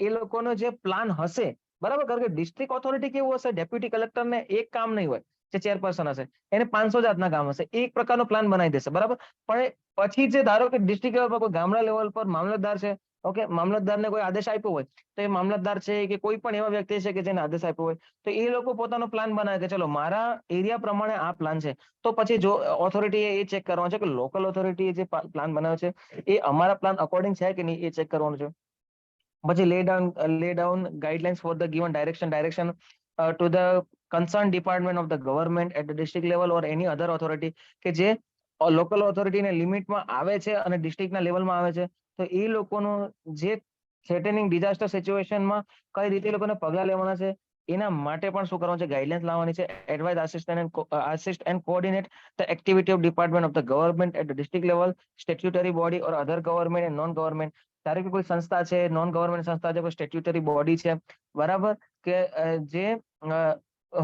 એ લોકોનો જે પ્લાન હશે બરાબર. કારણ કે ડિસ્ટ્રિક્ટ ઓથોરિટી કેવું હશે, ડેપ્યુટી કલેક્ટરને એક કામ નહીં હોય, જે ચેરપર્સન હશે એને 500 જાતના કામ હશે, એક પ્રકારનો પ્લાન બનાવી દેશે બરાબર. પણ પછી જે ધારો કે ડિસ્ટ્રિક્ટ લેવલ પર કોઈ ગામડા લેવલ પર મામલતદાર છે, ઓકે, મામલતદારને કોઈ આદેશ આપ્યો હોય તો એ મામલતદાર છે કે કોઈ પણ એવા વ્યક્તિ છે કે જેને આદેશ આપ્યો હોય તો એ લોકો પોતાનો પ્લાન બનાવે કે ચલો મારા એરિયા પ્રમાણે આ પ્લાન છે. તો પછી જો ઓથોરિટી એ ચેક કરવાનું છે કે લોકલ ઓથોરિટી જે પ્લાન બનાવે છે એ અમારા પ્લાન અકોર્ડિંગ છે કે નહીં એ ચેક કરવાનું છે. પછી lay down guidelines for the given direction to the concern department of the government at the district level or any other authority કે જે લોકલ ઓથોરિટીને લિમિટમાં આવે છે અને ડિસ્ટ્રિક્ટના લેવલમાં આવે છે તો એ લોકોનું જે થ્રેટનિંગ ડિઝાસ્ટર સિચ્યુએશનમાં કઈ રીતે લોકોને પગલાં લેવાના છે એના માટે પણ શું કરવાનું છે, ગાઈડલાઇન્સ લાવવાની છે. Advise assist and coordinate the activity of department of the government at the district level statutory body or other government and non government. ધારો કે કોઈ સંસ્થા છે, નોન ગવર્મેન્ટ સંસ્થા છે, કોઈ સ્ટેચ્યુટરી બોડી છે બરાબર કે જે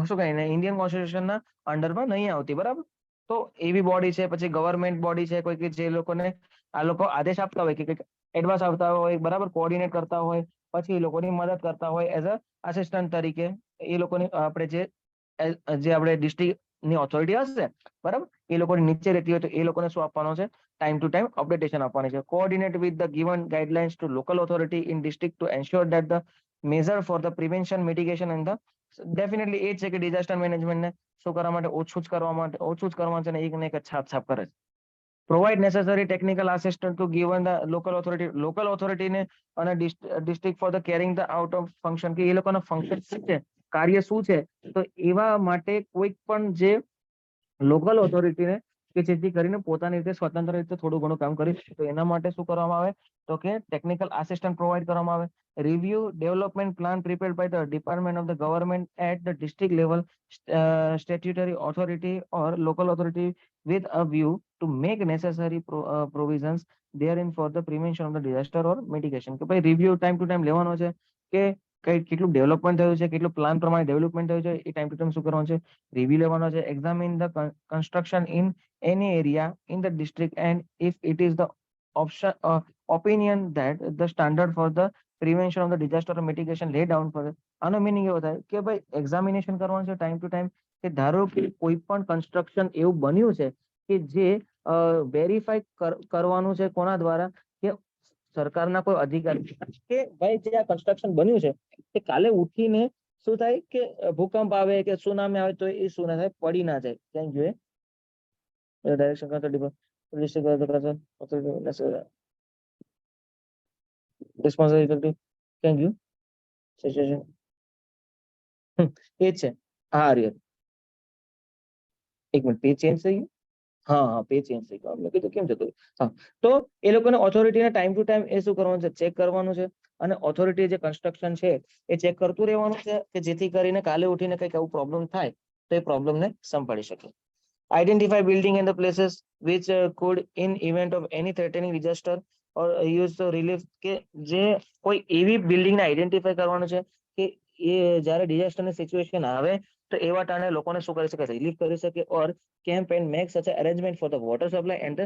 શું કહે ઇન્ડિયન કોન્સ્ટિટ્યુશનના અંડરમાં નહીં આવતી બરાબર. તો એવી બોડી છે, પછી ગવર્મેન્ટ બોડી છે કોઈ કે જે લોકોને આ લોકો આદેશ આપતા હોય કે એડવાન્સ આવતા હોય બરાબર, કોઓર્ડિનેટ કરતા હોય, પછી એ લોકોની મદદ કરતા હોય એઝ અ આસિસ્ટન્ટ તરીકે એ લોકોની આપણે જે આપણે ડિસ્ટ્રિક્ટની ઓથોરિટી હશે બરાબર એ લોકોની નીચે રહેતી હોય તો એ લોકોને શું આપવાનો છે, ટાઈમ ટુ ટાઈમ અપડેટેશન આપવાની છે. Coordinate with the given guidelines to local authority in district to ensure that the measure for the prevention mitigation and the definitely એ છે કે ડિઝાસ્ટર મેનેજમેન્ટને શું કરવા માટે ઓછું જ કરવાનું છે ને એક ને એક છાપ કરે છે. Provide necessary technical assistant to given the local ઓથોરિટીને અને district for the carrying the out of function કે એ લોકોના ફંક્શન શું છે, કાર્ય શું છે તો એવા માટે કોઈક પણ જે લોકલ ઓથોરિટીને કે જેથી કરીને પોતાની રીતે સ્વતંત્ર રીતે થોડું ઘણું કામ કરી શકે. તો એના માટે શું કરવામાં આવે તો કે ટેકનિકલ આસિસ્ટન્ટ પ્રોવાઈડ કરવામાં આવે. Review development plan prepared by the department of the government at the district level, statutory authority or local authority with a view to make necessary provisions therein for the prevention of the disaster or mitigation. કે ભાઈ review time to time લેવાનો છે કે કેટલું development થયું છે, કેટલું plan પ્રમાણે ડેવલપમેન્ટ થયું છે, એ ટાઈમ ટુ ટાઈમ શું કરવાનું છે, રિવ્યુ લેવાનો છે. Examine the construction in any area in the district, and if it is the option opinion that the standard for the prevention of the disaster or mitigation lay down for આનો meaning એવો થાય કે ભાઈ examination કરવાનું છે time to time કે ધારો કે કોઈ પણ કન્સ્ટ્રક્શન એવું બન્યું છે કે જે વેરીફાઈ કરવાનું છે કોના દ્વારા કે સરકારના કોઈ અધિકારી કે ભાઈ જે આ કન્સ્ટ્રક્શન બન્યું છે એ કાલે ઉઠીને શું થાય કે ભૂકંપ આવે કે સુનામી આવે તો એ શું ના થાય, પડી ના જાય. ક્યાંક જોઈએ direction responsibility can you situation એ છે. હા રિયલ એક મિનિટ પેજ ચેન્જ થઈ ગયું. હા પેજ ચેન્જ થઈ ગયું. મેં કીધું કેમ જતું. હા તો એ લોકોને ઓથોરિટીને ટાઈમ ટુ ટાઈમ એ શું કરવાનું છે, ચેક કરવાનું છે. અને ઓથોરિટી જે કન્સ્ટ્રક્શન છે એ ચેક કરતું રહેવાનું છે કે જેથી કરીને કાલે ઉઠીને કંઈક એવું પ્રોબ્લેમ થાય તો એ પ્રોબ્લેમને સંભાળી શકે. Identify building and the places which could in event of any threatening disaster or use the relief કે જે કોઈ એવી બિલ્ડિંગને આઈડેન્ટિફાઈ કરવાનું છે કે એ જ્યારે ડિઝાસ્ટરની સિચ્યુએશન આવે તો એવા ટાણે લોકોને શું કરી શકે, રિલીફ કરી શકે. ઓર camp and make such a arrangement for the water supply and the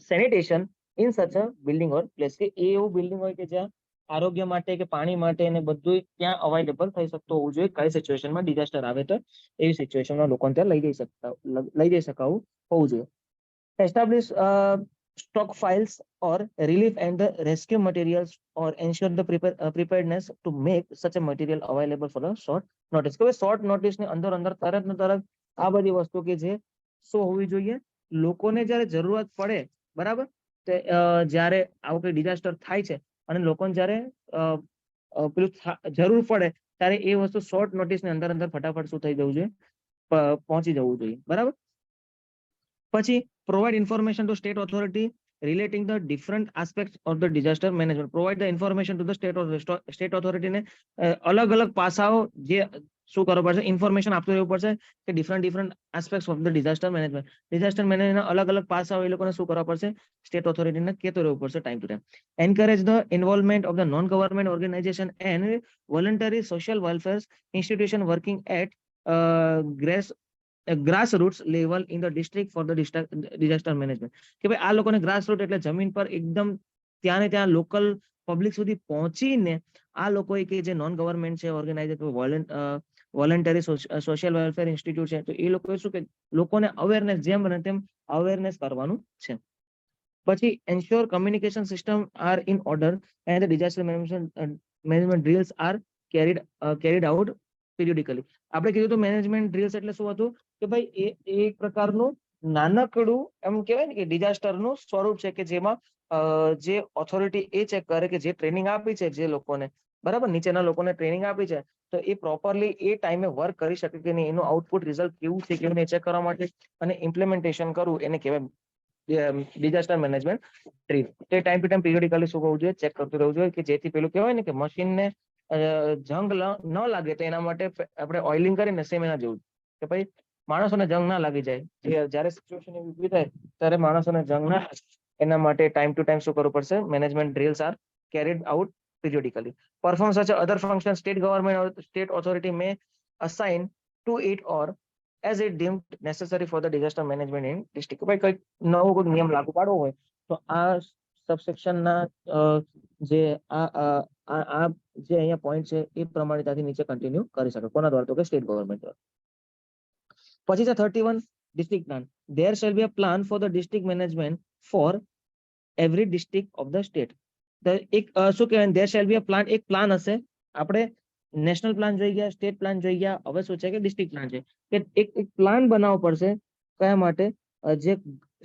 sanitation in such a building or place કે એ એવું બિલ્ડિંગ હોય કે જ્યાં આરોગ્ય માટે કે પાણી માટે અને બધું ત્યાં અવેલેબલ થઈ શકતું હોવું જોઈએ. કઈ સિચ્યુએશનમાં ડિઝાસ્ટર આવે તો એવી સિચ્યુએશનમાં લોકોને ત્યાં લઈ જઈ શકાવું હોવું જોઈએ. Establish stock files or relief and the rescue materials or ensure the preparedness to make such a material available for a short notice. કે શોર્ટ નોટિસ ની અંદર તરત ને તરત આ બધી વસ્તુ કે જે શું હોવી જોઈએ, લોકોને જ્યારે જરૂરત પડે બરાબર જ્યારે આવું કઈ ડિઝાસ્ટર થાય છે અને લોકોને જ્યારે પેલું જરૂર પડે ત્યારે એ વસ્તુ શોર્ટ નોટિસની અંદર ફટાફટ શું થઈ જવું જોઈએ, પહોંચી જવું જોઈએ. બરાબર. પછી provide information to state authority relating the different aspects of the disaster management. Provide the information to the state authority ને અલગ અલગ પાસાઓ જે શું કરવું પડશે, ઇન્ફોર્મેશન આપતું રહેવું પડશે કે different aspects of the disaster management. Disaster મેનેજમેન્ટના અલગ અલગ પાસાઓ એ લોકોને શું કરવા પડશે, સ્ટેટ ઓથોરિટીને કહેતું રહેવું પડશે time to time. Encourage the involvement of the non government organisation and voluntary social welfare institution working at grassroots level in the district for the disaster management. કે ભાઈ આ લોકોને ગ્રાસરૂટ એટલે જમીન પર એકદમ ત્યાં ને ત્યાં લોકલ પબ્લિક સુધી પહોંચીને આ લોકોએ કે જે નોન ગવર્મેન્ટ છે organisation voluntary social welfare institute છે તો એ લોકોએ શું કે લોકોને અવેરનેસ જેમ બને તેમ અવેરનેસ કરવાનું છે. પછી ensure communication system are in order and disaster management drills are carried out periodically. આપણે કીધું તો મેનેજમેન્ટ ડ્રીલ્સ એટલે શું હતું કે ભાઈ એ એક પ્રકારનું નાનકડું એમ કહેવાય ને કે ડિઝાસ્ટરનું સ્વરૂપ છે કે જેમાં જે ઓથોરિટી એ ચેક કરે કે જે ટ્રેનિંગ આપી છે જે લોકોને બરાબર નીચેના લોકોને ટ્રેનિંગ આપી છે તો એ પ્રોપરલી એ ટાઈમે વર્ક કરી શકે કે નહીં, એનું આઉટપુટ રિઝલ્ટ કેવું છે કેવું ચેક કરવા માટે અને ઇમ્પ્લિમેન્ટેશન કરવું એને કહેવાય ડિઝાસ્ટર મેનેજમેન્ટ ડ્રીલ. તે ટાઈમ ટુ ટાઈમ પીરિયડિકલી શું હોવું જોઈએ, ચેક કરતું રહેવું જોઈએ કે જેથી પેલું કહેવાય ને કે મશીનને જંગ ન લાગે તો એના માટે આપણે ઓઇલિંગ કરીને સેમ એના જેવું કે ભાઈ માણસોને જંગ ના લાગી જાય. જ્યારે સિચ્યુએશન એવી ઊભી થાય ત્યારે માણસોને જંગ ના લાગે એના માટે ટાઈમ ટુ ટાઈમ શું કરવું પડશે, management drills are carried out periodically. Perform such other functions state government or state authority may assign to it or as it deemed necessary for the disaster management in district. ભાઈ કઈક નવો કોઈ નિયમ લાગુ પાડવો હોય તો આ સબસેક્શન ના જે આ જે અહીંયા પોઈન્ટ છે એ પ્રમાણે ત્યાંથી નીચે કન્ટિન્યુ કરી શકે. કોના દ્વારા તો કે સ્ટેટ ગવર્મેન્ટ દ્વારા. પછી છે 31 district plan. There shall be a plan for the district management for every district of the state. એક શું કહેવાય there shall be a plan, એક પ્લાન હશે. આપણે નેશનલ પ્લાન જોઈ ગયા, સ્ટેટ પ્લાન જોઈ ગયા, હવે શું છે કે ડિસ્ટ્રિક્ટ પ્લાન છે કે એક પ્લાન બનાવવો પડશે કયા માટે, જે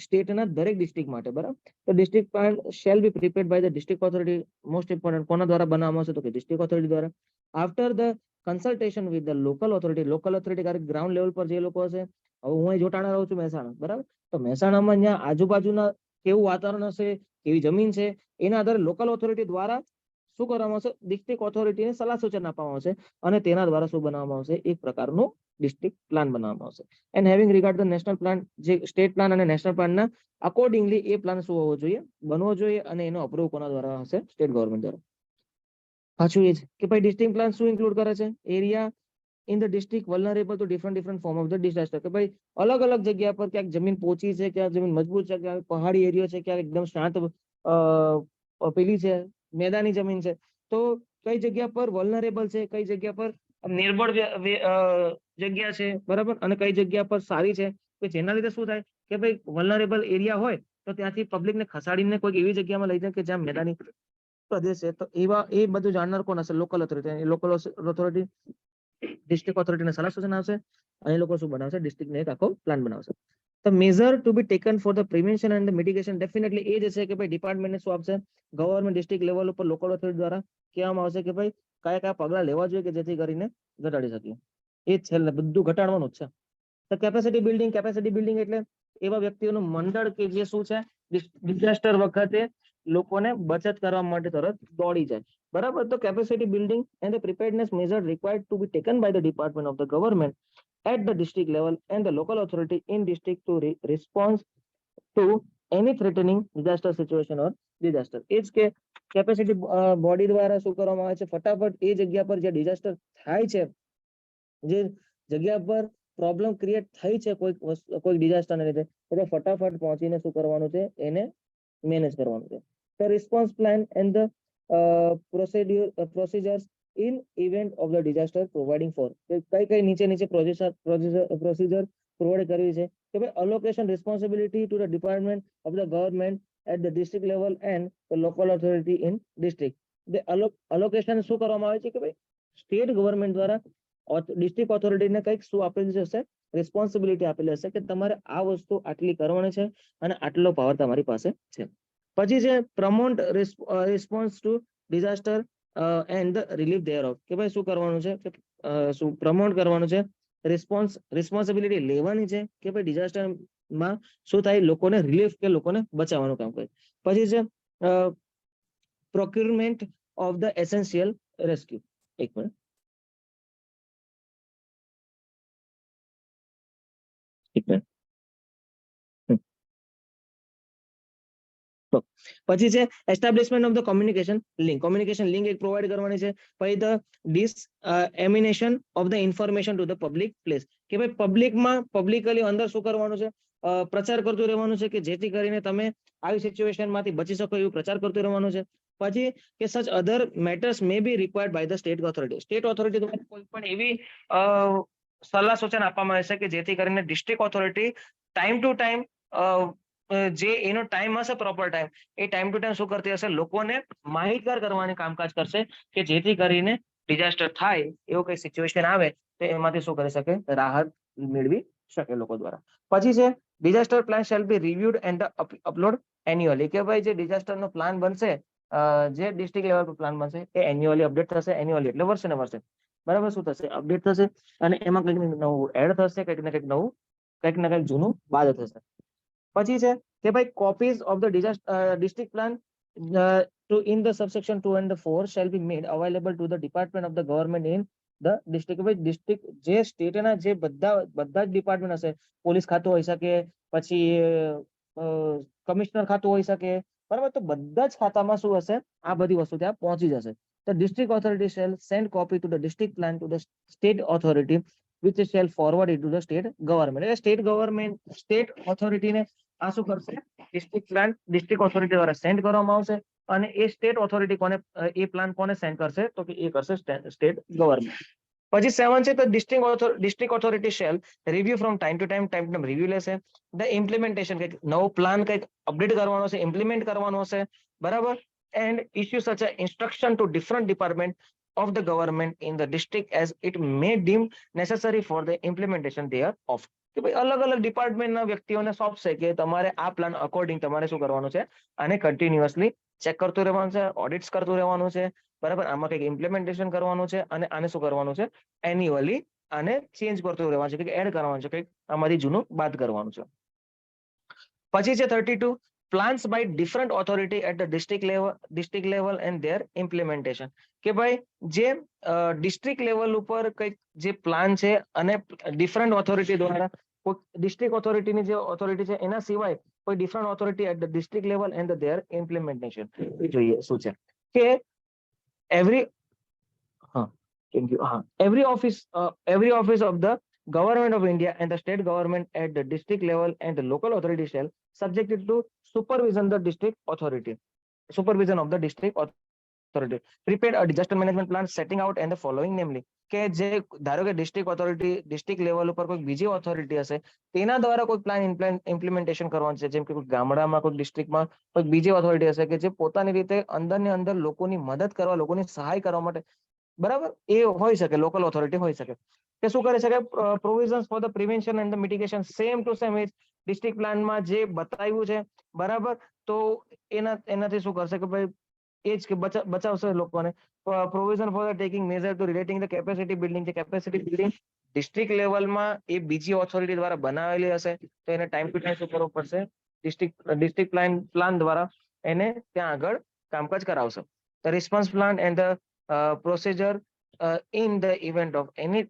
સ્ટેટના દરેક ડિસ્ટ્રિક્ટ માટે. બરાબર. તો district plan shall be prepared by the district authority. Most important કોના દ્વારા બનાવવામાં આવશે તો કે ડિસ્ટ્રિક્ટ ઓથોરિટી દ્વારા. After the consultation with the local authority. Local authority ground level પર જે લોકો હશે હવે હું અહીં જોટાણા રહું છું, મહેસાણા, બરાબર? તો મહેસાણામાં ત્યાં આજુબાજુના કેવું વાતાવરણ હશે, કેવી જમીન છે, એના આધારે લોકલ ઓથોરિટી દ્વારા શું કરવામાં આવશે? ડિસ્ટ્રિક્ટ ઓથોરિટીને સલાહ સૂચન આપવામાં આવશે અને તેના દ્વારા શું બનાવવામાં આવશે? એક પ્રકારનું ડિસ્ટ્રિક્ટ પ્લાન બનાવવામાં આવશે. And having regard the national plan, જે સ્ટેટ પ્લાન અને નેશનલ પ્લાનના અકોર્ડિંગલી એ પ્લાન શું હોવો જોઈએ? બનવો જોઈએ. અને એનો અપ્રૂવ કોના દ્વારા હશે? સ્ટેટ ગવર્મેન્ટ દ્વારા. પાછું એ છે કે ભાઈ ડિસ્ટ્રિક્ટ પ્લાન શું ઇન્ક્લુડ કરે છે? Area in the district vulnerable to different form of the disaster, કે ભાઈ અલગ અલગ જગ્યા પર ક્યાંક જમીન પોચી છે, ક્યાંક જમીન મજબૂત છે, ક્યાંક પહાડી એરિયો છે, ક્યાંક એકદમ શાંત પેલી છે, મેદાની જમીન છે. તો કઈ જગ્યા પર વલ્નરેબલ છે, કઈ જગ્યા પર નિર્બળ જગ્યા છે, બરાબર, અને કઈ જગ્યા પર સારી છે, કે જેના લીધે શું થાય કે ભાઈ વલ્નરેબલ એરિયા હોય તો ત્યાંથી પબ્લિકને ખસાડીને કોઈ એવી જગ્યામાં લઈ જાય કે જ્યાં મેદાની પ્રદેશ છે. તો એવા એ બધું જાણનાર કોણ હશે? Local authority. Local authority district ઓથોરિટીને સલાહ સૂચન આવશે અને એ લોકો શું બનાવશે? ડિસ્ટ્રિક્ટને એક આખો પ્લાન બનાવશે. The measure to be taken for the prevention and the mitigation, definitely એ જ છે કે ભાઈ ડિપાર્ટમેન્ટને શું આપશે? ગવર્મેન્ટ ડિસ્ટ્રિક્ટ લેવલ ઉપર લોકલ ઓથોરિટી દ્વારા કહેવામાં આવશે કે ભાઈ કયા કયા પગલા લેવા જોઈએ કે જેથી કરીને ઘટાડી શકીએ. એ જ છેલ્લે બધું ઘટાડવાનું જ છે. તો કેપેસિટી બિલ્ડિંગ એટલે એવા વ્યક્તિઓનું મંડળ કે જે શું છે? ડિઝાસ્ટર વખતે લોકોને બચત કરવા માટે તરત દોડી જાય, બરાબર? તો capacity building and the preparedness measure required to be taken by the department of the government at the district level and the local authority in district to response to any threatening disaster situation or disaster. એ જ કે capacity body દ્વારા શું કરવામાં આવે છે? ફટાફટ એ જગ્યા પર જે ડિઝાસ્ટર થાય છે, જે જગ્યા પર પ્રોબ્લેમ ક્રિએટ થઈ છે કોઈ ડિઝાસ્ટરને લીધે, એટલે ફટાફટ પહોંચીને શું કરવાનું છે? એને મેનેજ કરવાનું છે. The response plan and the procedures in event of the disaster providing for, કઈ નીચે પ્રોસીજર પ્રોવાઈડ કરવી છે કે ભાઈ allocation responsibility to the department of the government at the district level and the local authority in district. Allocation શું કરવામાં આવે છે કે ભાઈ સ્ટેટ ગવર્મેન્ટ દ્વારા ડિસ્ટ્રિક્ટ ઓથોરિટીને કંઈક શું આપેલું હશે? રિસ્પોન્સિબિલિટી આપેલી હશે કે તમારે આ વસ્તુ આટલી કરવાની છે અને આટલો પાવર તમારી પાસે છે. પછી છે promote response to disaster and relief there of, કે ભાઈ શું કરવાનું છે? શું પ્રમોટ કરવાનું છે? રિસ્પોન્સિબિલિટી લેવાની છે કે ભાઈ ડિઝાસ્ટરમાં શું થાય? લોકોને રિલીફ કે લોકોને બચાવવાનું કામ કરે. પછી છે procurement of the essential rescue. એક મિનિટ. પછી છે establishment of the communication link એક પ્રોવાઈડ કરવાની છે. પછી the dissemination of the information to the public place, કે ભાઈ પબ્લિકલી અંદર શું કરવાનું છે? પ્રચાર કરતું રહેવાનું છે કે જેથી કરીને તમે આવી સિચ્યુએશન માંથી બચી શકો, એવું પ્રચાર કરતું રહેવાનું છે. પછી કે such other matters may be required by the state authority. State authority દ્વારા કોઈ પણ એવી સલાહ સૂચન આપવામાં આવશે કે જેથી કરીને district authority time to time જે એનો ટાઈમ હશે, proper time, A time to time શું કરતી હશે? લોકોને માહિતગાર કરવાની કામકાજ કરશે કે જેથી કરીને ડિઝાસ્ટર થાય, એવું કઈ સિચ્યુએશન આવે તો એમાંથી શું કરી શકે? રાહત મેળવી શકે લોકો દ્વારા. પછી છે disaster plan shall be reviewed and upload annually, કે ભાઈ જે ડિઝાસ્ટર નો પ્લાન બનશે, જે ડિસ્ટ્રિક્ટ લેવલ પર પ્લાન બનશે, એ એન્યુઅલી અપડેટ થશે. એન્યુઅલી એટલે વર્ષે ને વર્ષે, બરાબર, શું થશે? અપડેટ થશે અને એમાં કંઈક નવું એડ થશે, કંઈક ને કંઈક નવું, કંઈક ને કંઈક જૂનું બાદ થશે. પછી છે કે ભાઈ copies of the district plan to in the subsection 2 and 4 shall be made available to the department of the government in the district. ભાઈ ડિસ્ટ્રિક્ટ જે સ્ટેટના જે બધા જ ડિપાર્ટમેન્ટ હશે, પોલીસ ખાતું હોઈ શકે, પછી કમિશનર ખાતું હોઈ શકે, બરાબર, તો બધા જ ખાતામાં શું હશે? આ બધી વસ્તુ ત્યાં પહોંચી જશે. The district authority shall send copy to the district plan to the state authority which shall forward it to the state government. એટલે સ્ટેટ ઓથોરિટીને આ શું કરશે? ડિસ્ટ્રિક્ટ પ્લાન ડિસ્ટ્રિક્ટ ઓથોરિટી દ્વારા સેન્ડ કરવામાં આવશે અને એ સ્ટેટ ઓથોરિટી કોને એ પ્લાન કોને સેન્ડ કરશે? તો કે એ કરશે સ્ટેટ ગવર્મેન્ટ. પછી 7 છે તો district authority shall review from time to review લેશે. ધ ઇમ્પ્લિમેન્ટેશન, કંઈક નવો પ્લાન કંઈક અપડેટ કરવાનો છે, ઇમ્પ્લિમેન્ટ કરવાનો હશે, બરાબર. And issue such a instruction to different department of the government in the district as it may deem necessary for the implementation thereof. કે ભાઈ અલગ અલગ ડિપાર્ટમેન્ટના વ્યક્તિઓને સોંપશે કે તમારે આ પ્લાન અકોર્ડિંગ તમારે શું કરવાનું છે? આને કન્ટિન્યુઅસલી ચેક કરતું રહેવાનું છે, ઓડિટ્સ કરતું રહેવાનું છે, બરાબર. આમાં કંઈક ઇમ્પ્લિમેન્ટેશન કરવાનું છે અને આને શું કરવાનું છે? એન્યુઅલી આને ચેન્જ કરતું રહેવાનું છે, કંઈક એડ કરવાનું છે, કંઈક આમાંથી જૂનું બાદ કરવાનું છે. પછી છે 32 plans by different authority at the district level and their implementation. કે ભાઈ જે ડિસ્ટ્રિક્ટ લેવલ ઉપર કંઈક જે પ્લાન છે અને ડિફરન્ટ ઓથોરિટી દ્વારા કોઈ ડિસ્ટ્રિક્ટ ઓથોરિટીની જે ઓથોરિટી છે એના સિવાય કોઈ different authority at the district level and their implementation. જોઈએ શું છે કે every every office of the government of India and the state government at the district level and the local authority shall subjected to supervision the district authority. Supervision of the district authority. Prepared a disaster management plan setting out and the following namely. કે જે ધારો કે district authority district level ઉપર કોઈ બીજી authority હશે તેના દ્વારા કોઈ પ્લાન ઇમ્પ્લિમેન્ટેશન કરવાનું છે, જેમ કે કોઈ ગામડામાં કોઈ ડિસ્ટ્રિક્ટમાં કોઈ બીજી ઓથોરિટી હશે કે જે પોતાની રીતે અંદરની અંદર લોકોની મદદ કરવા, લોકોની સહાય કરવા માટે, બરાબર, એ હોઈ શકે, લોકલ ઓથોરિટી હોઈ શકે. કે શું કરી શકે? Provisions for the prevention and the mitigation same to same એજ ડિસ્ટ્રિક્ટ પ્લાનમાં જે બતાવ્યું છે, બરાબર, તો એનાથી શું કરશે કે ભાઈ એ જ કે બચાવશે લોકોને. Provision for the taking measure to relating the capacity building. જે કેપેસિટી બિલ્ડિંગ ડિસ્ટ્રિક્ટ લેવલમાં એ બીજી ઓથોરિટી દ્વારા બનાવેલી હશે તો એને ટાઈમ ટુ ટાઈમ શું કરવું પડશે? ડિસ્ટ્રિક્ટ પ્લાન દ્વારા એને ત્યાં આગળ કામકાજ કરાવશે. The response plan and the procedure in the event of any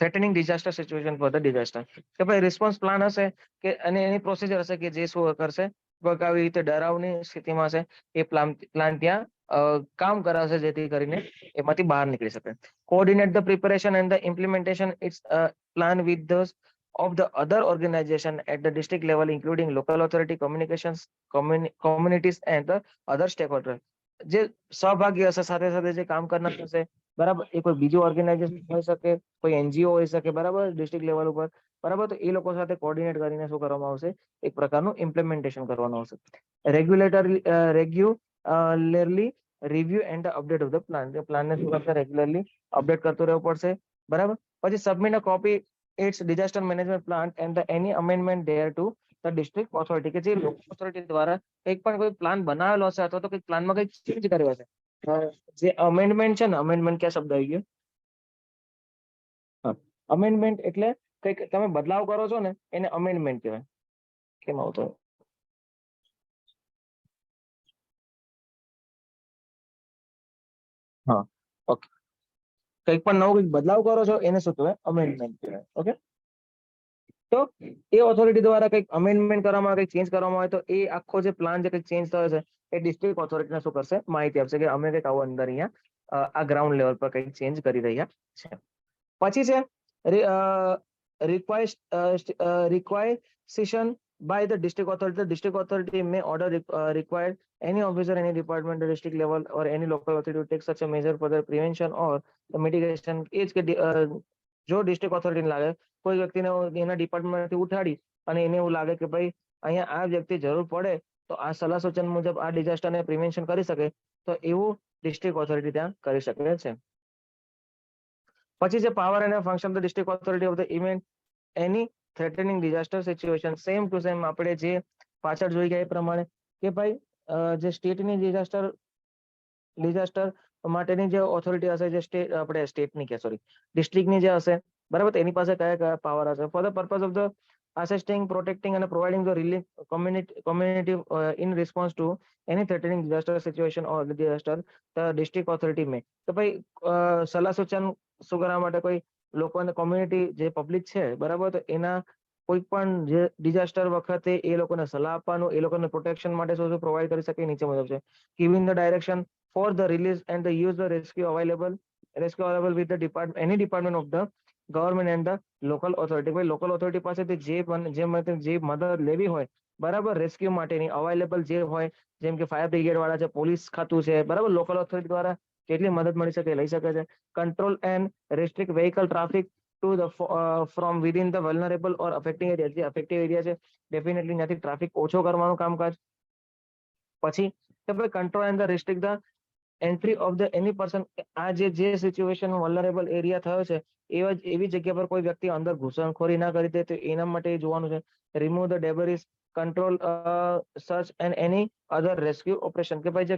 threatening disaster situation for the disaster. કે ભાઈ રિસ્પોન્સ પ્લાન હશે કે અને એની પ્રોસિજર હશે કે જે શું કરશે, કોઈક આવી રીતે ડરાવની સ્થિતિમાં હશે એ પ્લાન ત્યાં કામ કરાવશે જેથી કરીને એમાંથી બહાર નીકળી શકે. Coordinate the preparation and the implementation its plan with those of the other organization at the district level including local authority communications communities and the other stakeholders. જે સહભાગી હશે, સાથે સાથે જે કામ કરનાર હશે, બરાબર, એ કોઈ બીજું ઓર્ગેનાઇઝેશન હોઈ શકે, કોઈ એનજીઓ હોઈ શકે, બરાબર, ડિસ્ટ્રિક્ટ લેવલ ઉપર, બરાબર, તો એ લોકો સાથે કોઓર્ડિનેટ કરીને શું કરવામાં આવશે? એક પ્રકારનું ઇમ્પ્લિમેન્ટેશન કરવાનું આવશે. Regularly review and update of the plan. જે પ્લાનને શું કરશે? રેગ્યુલરલી અપડેટ કરતું રહેવું પડશે, બરાબર. પછી submit a copy its disaster management plan and any amendment there to the district authority. કે જે લોકલ ઓથોરિટી દ્વારા કંઈક પણ કોઈ પ્લાન બનાવેલો હશે અથવા તો કંઈક પ્લાનમાં કંઈક ચેન્જ કર્યો હશે, જે અમેન્ડમેન્ટ છે ને, અમેન્ડમેન્ટ ક્યાં શબ્દ આવી ગયો? અમેન્ડમેન્ટ એટલે કંઈક તમે બદલાવ કરો છો ને એને અમેન્ડમેન્ટ કહેવાય. કેમ આવતો? હા, ઓકે. કંઈક પણ નવો કંઈક બદલાવ કરો છો એને શું કહેવાય? અમેન્ડમેન્ટ કહેવાય. ઓકે. તો એ ઓથોરિટી દ્વારા કંઈક અમેન્ડમેન્ટ કરવામાં આવે, કંઈક ચેન્જ કરવામાં આવે તો એ આખો જે પ્લાન જે કંઈક ચેન્જ થયો છે એ ડિસ્ટ્રિક્ટ ઓથોરિટીને શું કરશે? માહિતી આપશે કે અમે કંઈક આવું અંદર અહીંયા આ ગ્રાઉન્ડ લેવલ પર કંઈક ચેન્જ કરી રહ્યા છે. પછી છે રિક્વાયસેશન by the district authority. The district authority may order required any officer, any department, the district level, or any local authority to take such a measure for the prevention or the mitigation. એ જ કે જો district ઓથોરિટીને લાગે કોઈ વ્યક્તિને એના ડિપાર્ટમેન્ટથી ઉઠાડી અને એને એવું લાગે કે ભાઈ અહીંયા આ વ્યક્તિ જરૂર પડે તો આ સલાહ સૂચન મુજબ આ ડિઝાસ્ટરને પ્રિવેન્શન કરી શકે તો એવું ડિસ્ટ્રિક્ટ ઓથોરિટી ત્યાં કરી શકે છે. પછી છે power and function the district authority of the event any threatening disaster situation. Same to same આપણે જે પાછળ જોઈ ગયા એ પ્રમાણે કે ભાઈ જે સ્ટેટની ડિઝાસ્ટર માટેની જે ઓથોરિટી હશે, જે આપણે સ્ટેટની કે સોરી ડિસ્ટ્રિક્ટની જે હશે, બરાબર, તો એની પાસે કયા કયા પાવર હશે? Four the purpose of the assisting, protecting and providing the relief community in response to any threatening disaster situation or disaster, the district authority may. તો ભાઈ સલાહ સૂચન શું કરવા માટે કોઈ લોકોને કોમ્યુનિટી જે પબ્લિક છે, બરાબર, તો એના કોઈ પણ જે ડિઝાસ્ટર વખતે એ લોકોને સલાહ આપવાનું, એ લોકોને પ્રોટેક્શન માટે શું શું પ્રોવાઈડ કરી શકે નીચે મુજબ છે. Giving the direction for the release and the use the rescue available with the department any department of the government and the local authority. ભાઈ લોકલ ઓથોરિટી પાસેથી જે મદદ લેવી હોય, બરાબર, રેસ્ક્યુ માટેની અવેલેબલ જે હોય, જેમ કે ફાયર બ્રિગેડ વાળા છે, પોલીસ ખાતું છે, બરાબર, લોકલ ઓથોરિટી દ્વારા કેટલી મદદ મળી શકે લઈ શકે છે. Control and restrict vehicle traffic to the from within the vulnerable or affecting area. જે અફેક્ટિવ એરિયા છે ડેફિનેટલી ત્યાંથી ટ્રાફિક ઓછો કરવાનું કામકાજ. પછી control and the restrict the entry of the any person. આ જે સિચ્યુએશન વલ્નરેબલ એરિયા થયો છે એવી જગ્યા પર કોઈ વ્યક્તિ અંદર ઘૂસણખોરી ના કરી દે તો એના માટે જોવાનું છે. Remove the debris, control search and any other rescue operation. કે ભાઈ જે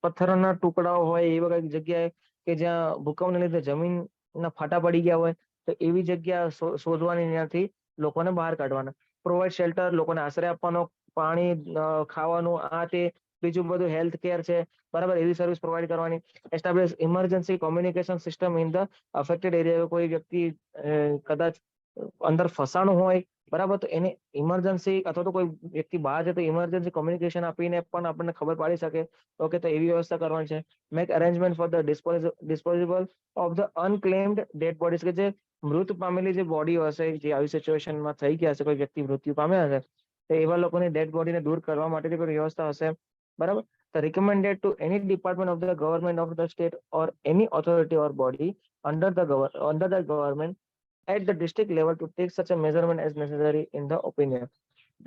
પથ્થરના ટુકડાઓ હોય એવા કઈક જગ્યાએ કે જ્યાં ભૂકંપને લીધે જમીનના ફાટા પડી ગયા હોય, તો એવી જગ્યા શોધવાની, ત્યાંથી લોકોને બહાર કાઢવાના. પ્રોવાઈડ શેલ્ટર, લોકોને આશ્રય આપવાનો, પાણી, ખાવાનું, આ તે બીજું બધું હેલ્થ કેર છે, બરાબર, એવી સર્વિસ પ્રોવાઈડ કરવાની. Establish emergency communication system in the affected area. કોઈ વ્યક્તિ કદાચ અંદર ફસાણું હોય, બરાબર, તો એને ઇમરજન્સી અથવા તો કોઈ વ્યક્તિ બહાર છે તો ઇમરજન્સી કોમ્યુનિકેશન આપીને પણ આપણને ખબર પાડી શકે. ઓકે, તો એવી વ્યવસ્થા કરવાની છે. Make arrangement for the disposable of the unclaimed dead bodies, કે જે મૃત પામેલી જે બોડી હશે, જે આવી સિચ્યુએશનમાં થઈ ગયા હશે, કોઈ વ્યક્તિ મૃત્યુ પામ્યા હશે, તો એવા લોકોની ડેડ બોડીને દૂર કરવા માટેની કોઈ વ્યવસ્થા હશે, બરાબર. તો recommended to any department of the government of the state or any authority or body under the government at the district level to take such a measurement as necessary in the opinion.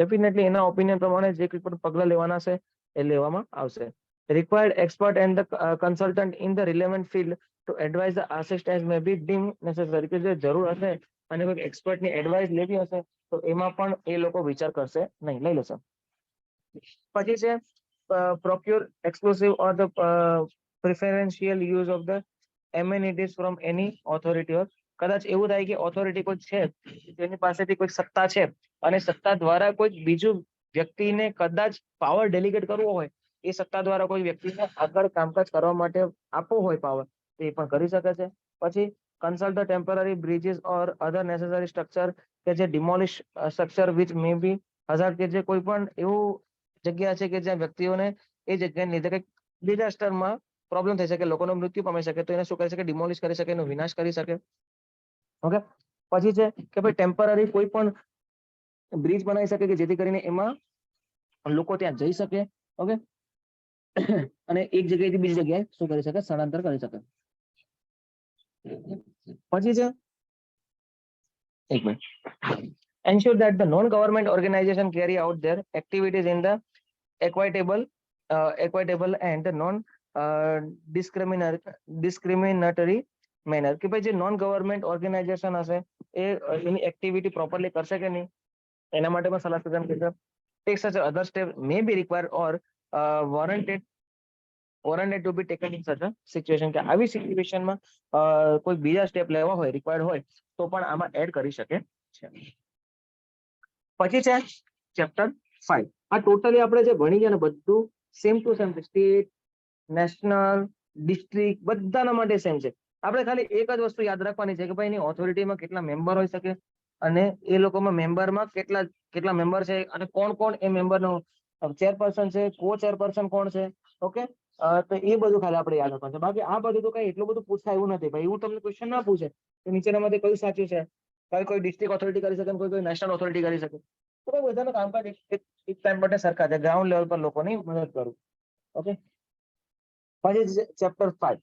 Definitely એના opinion પ્રમાણે જે કોઈ પણ પગલાં લેવાના છે એ લેવામાં આવશે. Required expert and the consultant in the relevant field to advise the assist as may be deemed necessary. કે જે જરૂર હશે અને કોઈ એક્સપર્ટની એડવાઇસ લેવી હશે તો એમાં પણ એ લોકો વિચાર કરશે નહીં. લઈ લેશે. પછી છે procure exclusive or the preferential use of the amenities from any authority or. કદાચ એવું થાય કે ઓથોરિટી કોઈ છે, તેની પાસેથી કોઈ સત્તા છે અને સત્તા દ્વારા કોઈ બીજું વ્યક્તિને કદાચ પાવર ડેલિગેટ કરવો હોય, એ સત્તા દ્વારા કોઈ વ્યક્તિને આગળ કામકાજ કરવા માટે આપવો હોય પાવર, તો એ પણ કરી શકે છે. પછી consult the temporary bridges or other necessary structure, કે જે demolish structure which may be hazard, કે જે કોઈ પણ એવું જગ્યા છે કે જ્યાં વ્યક્તિઓને એ જગ્યાને લીધે કંઈક ડિઝાસ્ટરમાં પ્રોબ્લેમ થઈ શકે, લોકોનો મૃત્યુ પામી શકે, તો એને શું કરી શકે? ડિમોલિશ કરી શકે, એનો વિનાશ કરી શકે. ઓકે, પછી છે કે ભાઈ ટેમ્પરરી કોઈ પણ બ્રિજ બનાવી શકે કે જેથી કરીને એમાં લોકો ત્યાં જઈ શકે. ઓકે, અને એક જગ્યાએથી બીજી જગ્યાએ શું કરી શકે? સ્થળાંતર કરી શકે. પછી છે, એક minute, ensure that the non-government organization carry out their activities in the equitable and the non discriminatory manner. કે ભાઈ જે નોન ગવર્મેન્ટ ઓર્ગેનાઇઝેશન હશે એ એની એક્ટિવિટી પ્રોપરલી કરશે કે નહીં, એના માટે પણ સલાહ સૂચન કરશે. Take such other step may be required or warranted to be taken in such a situation, કે આવી સિચ્યુએશનમાં કોઈ બીજા સ્ટેપ લેવા હોય, રિક્વાયર્ડ હોય, તો પણ આમાં એડ કરી શકે છે. પછી છે ચેપ્ટર 5. આ ટોટલી આપણે જે ભણી ગયા ને બધું same to same, state, national, district, બધાના માટે સેમ છે. આપણે ખાલી એક જ વસ્તુ યાદ રાખવાની છે કે ભાઈ એની ઓથોરિટીમાં કેટલા મેમ્બર હોઈ શકે અને એ લોકોમાં મેમ્બરમાં કેટલા મેમ્બર છે અને કોણ કોણ એ મેમ્બરનો ચેરપર્સન છે, કો ચેરપર્સન કોણ છે. ઓકે, તો એ બધું ખાલી આપણે યાદ રાખવાનું છે. બાકી આ બધું તો કઈ એટલું બધું પૂછાય એવું નથી. ભાઈ એવું તમને ક્વેશ્ચન ના પૂછે કે નીચેનામાંથી કયું સાચું છે. કોઈ ડિસ્ટ્રિક્ટ ઓથોરિટી કરી શકે, કોઈ નેશનલ ઓથોરિટી કરી શકે. તો ભાઈ બધાનું કામકાજ એક ટાઈમ માટે સરખા છે. ગ્રાઉન્ડ લેવલ પર લોકોની મદદ કરું. ઓકે, પછી chapter 5,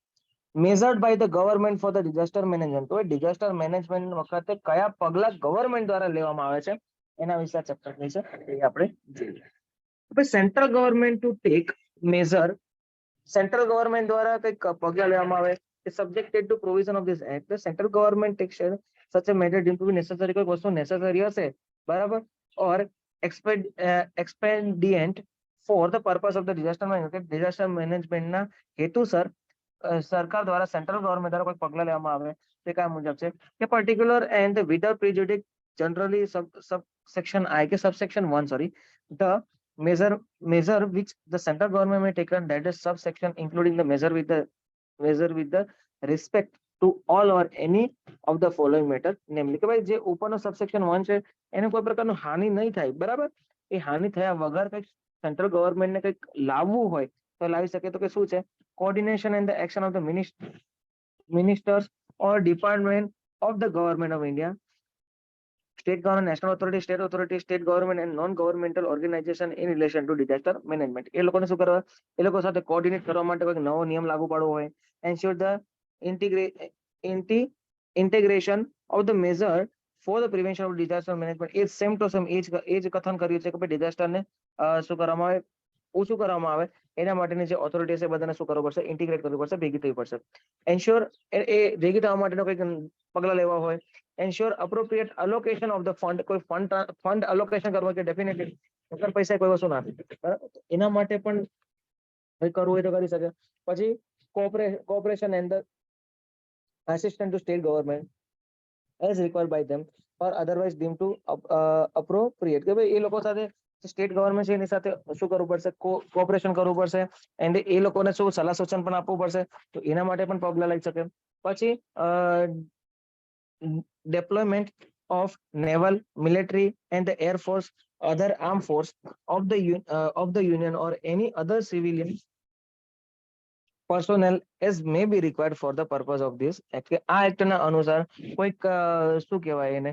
measured by the government for the disaster management. તો ડિઝાસ્ટર મેનેજમેન્ટ વખતે કયા પગલા ગવર્મેન્ટ દ્વારા લેવામાં આવે છે એના વિશે આ ચેપ્ટર છે, એ આપણે જોઈએ. પછી central government to take measure, central government દ્વારા કંઈક પગલા લેવામાં આવે છે subjected to provision of this act. Central government take such a matter deem to be necessary, કોઈ વસ્તુ નેસેસરી હશે, બરાબર, or expedient for the purpose of the disaster management, disaster મેનેજમેન્ટના હેતુસર સરકાર દ્વારા, સેન્ટ્રલ ગવર્મેન્ટ દ્વારા કોઈ પગલા લેવામાં આવે તે કયા મુજબ છે કે particular and without prejudice generally subsection I કે subsection 1 sorry the measure which the central government may take, and that is subsection including the measure with the respect to all or any of the following matter, namely કે ભાઈ જે ઉપરનો subsection 1 છે એને કોઈ પ્રકારનું હાનિ નહીં થાય, બરાબર. એ હાનિ થયા વગર કંઈક સેન્ટ્રલ ગવર્મેન્ટને કંઈક લાવવું હોય તો લાવી શકે. તો કે શું છે? coordination and the action of the ministers or department of the government of India, state government, national authority, state government and non-governmental organization in relation to disaster management. એ લોકોને શું કરવા? એ લોકો સાથે કોઓર્ડિનેટ કરવા માટે કોઈ નવો નિયમ લાગુ પાડવો હોય. ensure the integration of the measure for the prevention of disaster management. એ સેમ ટુ સેમ એ જ કથન કર્યું છે કે ભાઈ ડિઝાસ્ટરને શું કરવામાં આવે, ઓછું કરવામાં આવે એના માટેની જે ઓથોરિટી છે બધાને શું કરવું પડશે? ઇન્ટિગ્રેટ કરવું પડશે, ભેગી થવી પડશે. એન્શ્યોર એ ભેગી થવા માટેનો કંઈક પગલા લેવા હોય. Ensure appropriate allocation of the fund, કોઈ ફંડ અલોકેશન કરવા કે ડેફિનેટલી વગર પૈસા કોઈ વસ્તુ ના થાય, એના માટે પણ કંઈ કરવું હોય તો કરી શકે. પછી cooperation and the assistance to state government as required by them or otherwise deemed to appropriate. કે ભાઈ એ લોકો સાથે સ્ટેટ ગવર્મેન્ટ છે એની સાથે શું કરવું પડશે, કોઓપરેશન કરવું પડશે એન્ડ એ લોકોને શું સલાહ સૂચન પણ આપવું પડશે, તો એના માટે પણ પગલા લઈ શકે. પછી deployment of naval, military and the air force, other armed force of the union or any other civilian personnel as may be required for the purpose of this act. કે આ એક્ટ ના અનુસાર કોઈક શું કહેવાય એને,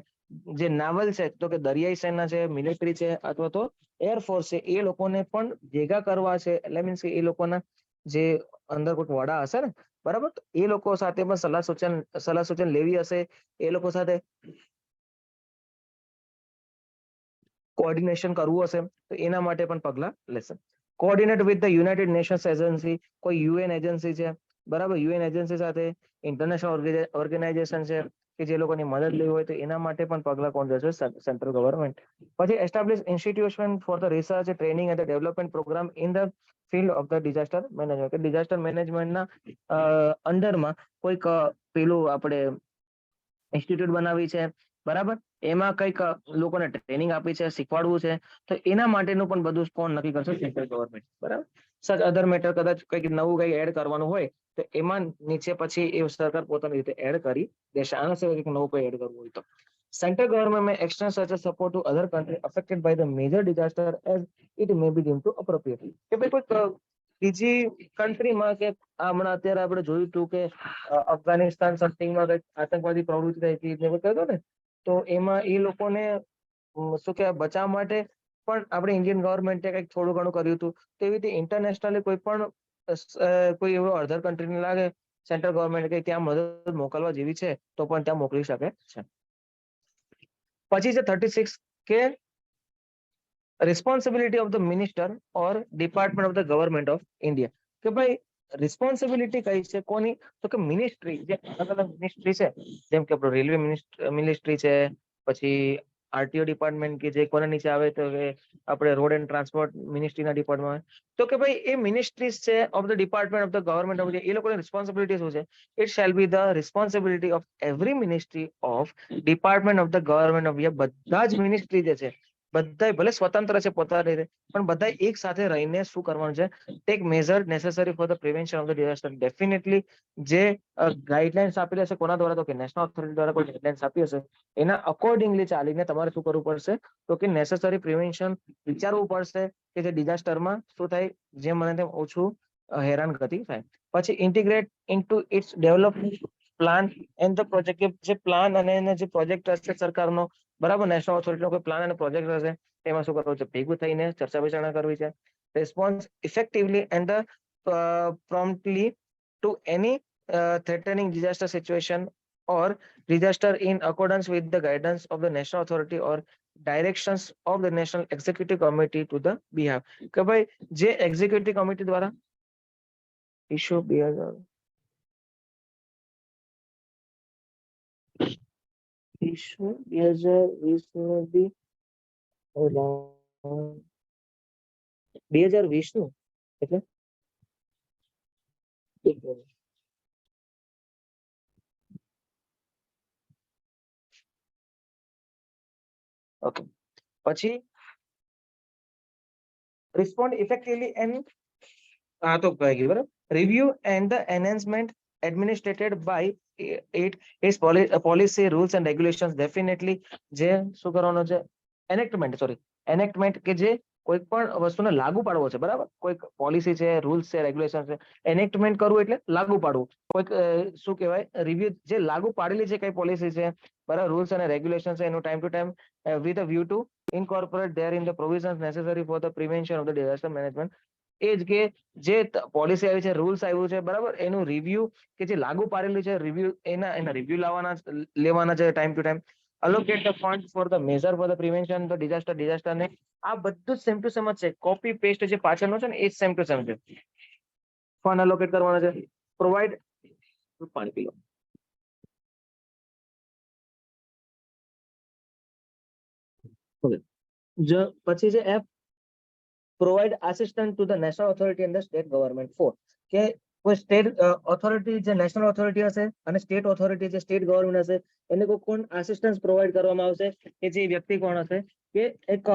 જે નાવલ છે તો કે દરિયાઈ સેના છે, મિલિટરી છે અથવા તો એરફોર્સ છે, એ લોકોને પણ ભેગા કરવા છે. એટલે મીન્સ કે એ લોકોના જે અંદર કોઈક વડા હશે ને, બરાબર, તો એ લોકો સાથે પણ સલાહ સૂચન લેવી હશે, એ લોકો સાથે કોઓર્ડિનેશન કરવું હશે, તો એના માટે પણ પગલા લેશે. Coordinate with the United Nations agency, કોઈ યુએન એજન્સી છે, બરાબર, યુએન એજન્સી સાથે ઇન્ટરનેશનલ ઓર્ગેનાઇઝેશન છે કે જે લોકોની મદદ લેવી હોય તો એના માટે પણ પગલા કોણ લેશે? Central government. પછી establish institution for the research, training and development program in the field of the disaster management. કે ડિઝાસ્ટર મેનેજમેન્ટના અંડરમાં કોઈક પેલું આપણે ઇન્સ્ટિટ્યૂટ બનાવી છે, બરાબર, એમાં કંઈક લોકોને ટ્રેનિંગ આપી છે, શીખવાડવું છે, તો એના માટેનું પણ બધું કોણ નક્કી કરશે? સેન્ટ્રલ ગવર્મેન્ટ, બરાબર. સચ અધર મેટર, કદાચ કંઈક નવું કંઈ એડ કરવાનું હોય તો એમાં નીચે પછી એ સરકાર પોતાની રીતે એડ કરી દેશે. આના સિવાય કંઈક નવું કોઈ એડ કરવું હોય તો central government may extend such a support to other country affected by the major disaster as it may be deemed to appropriate. કે ભાઈ કોઈ બીજી કન્ટ્રીમાં કે હમણાં અત્યારે આપણે જોયું હતું કે અફઘાનિસ્તાન સમથિંગમાં કંઈક આતંકવાદી પ્રવૃત્તિ થઈ હતી ને કહ્યું ને, તો એમાં એ લોકોને શું કહેવાય બચાવવા માટે પણ આપણે ઇન્ડિયન ગવર્મેન્ટે કંઈક થોડું ઘણું કર્યું હતું. તેવી રીતે ઇન્ટરનેશનલી કોઈ પણ કોઈ એવો અધર કન્ટ્રીને લાગે સેન્ટ્રલ ગવર્મેન્ટ કે ત્યાં મદદ મોકલવા જેવી છે તો પણ ત્યાં મોકલી શકે છે. પછી છે 36 કે responsibility of the minister or department of the government of India. કે ભાઈ રિસ્પોન્સિબિલિટી કઈ છે કોની? તો કે મિનિસ્ટ્રી, જે અલગ અલગ મિનિસ્ટ્રી છે, જેમ કે આપણો રેલવે મિનિસ્ટ્રી છે, પછી આરટીઓ ડિપાર્ટમેન્ટ કે જે કોના નીચે આવે તો કે આપણે રોડ એન્ડ ટ્રાન્સપોર્ટ મિનિસ્ટ્રીના ડિપાર્ટમેન્ટ. તો કે ભાઈ એ મિનિસ્ટ્રીઝ છે of the department of the government of એ લોકોની રિસ્પોન્સિબિલિટી શું છે? It shall be the responsibility of every ministry of department of the government of India. બધા જ મિનિસ્ટ્રી જે છે બધા ભલે સ્વતંત્ર છે પોતાની રીતે, પણ બધા એક સાથે રહીને શું કરવાનું છે? Take measure necessary for the prevention of the disaster. Definitely જે ગાઈડલાઇન્સ આપેલી હશે કોના દ્વારા? તો કે નેશનલ ઓથોરિટી દ્વારા કોઈ ગાઈડલાઇન્સ આપી હશે, એના અકોર્ડિંગલી ચાલીને તમારે શું કરવું પડશે? તો કે નેસેસરી પ્રિવેન્શન વિચારવું પડશે કે જે ડિઝાસ્ટરમાં શું થાય, જેમ મને તેમ ઓછું હેરાનગતિ થાય. પછી integrate into its development plan and the project. કે જે પ્લાન અને જે પ્રોજેક્ટ હશે સરકારનો, બરાબર, નેશનલ ઓથોરિટીનો કોઈ પ્લાન અને પ્રોજેક્ટ હશે, એમાં શું કરવું છે? ભેગું થઈને ચર્ચા વિચારણા કરવી છે. Response effectively and promptly to any threatening disaster situation or disaster in accordance with the guidance of the national authority or directions of the national executive committee to the behalf. કે ભાઈ જે એક્ઝિક્યુટિવ કમિટી દ્વારા issue 2020 નું બી 2020 નું એટલે okay. પછી respond effectively and તો કહી ગયું બરાબર. Review and the enhancement administrated by it is policy rules and regulations. Definitely જે શું કરવાનું છે? enactment કે જે કોઈ પણ વસ્તુને લાગુ પાડવો છે, બરાબર, કોઈક પોલિસી છે, રૂલ્સ છે, રેગ્યુલેશન છે, એનેક્ટમેન્ટ કરવું એટલે લાગુ પાડવું. કોઈક શું કહેવાય રિવ્યુ, જે લાગુ પાડેલી છે કઈ પોલિસી છે, બરાબર, રૂલ્સ અને રેગ્યુલેશન છે, એનું time to time with a view to incorporate therein the provisions necessary for the prevention of the disaster management. એ જ કે જે પોલિસી આવી છે, રૂલ્સ આવ્યું છે, બરાબર, એનું રિવ્યુ કે જે લાગુ પાડેલું છે રિવ્યુ, એના રિવ્યુ લેવાના છે time to time. allocate the funds for the measure for the prevention the disaster ને આ બધું સેમ ટુ સેમ જ છે. કોપી પેસ્ટ જે પાછળનો છે ને એ સેમ ટુ સેમ છે. ફંડ allocate કરવાના છે. પ્રોવાઈડ પાણી પી લો. પછી છે F, provide assistance to the national authority and the state government for, કે કોઈ સ્ટેટ ઓથોરિટી જે નેશનલ ઓથોરિટી હશે અને સ્ટેટ ઓથોરિટી જે સ્ટેટ ગવર્મેન્ટ હશે એને કોણ આસિસ્ટન્સ પ્રોવાઈડ કરવામાં આવશે કે જે વ્યક્તિ કોણ હશે કે એક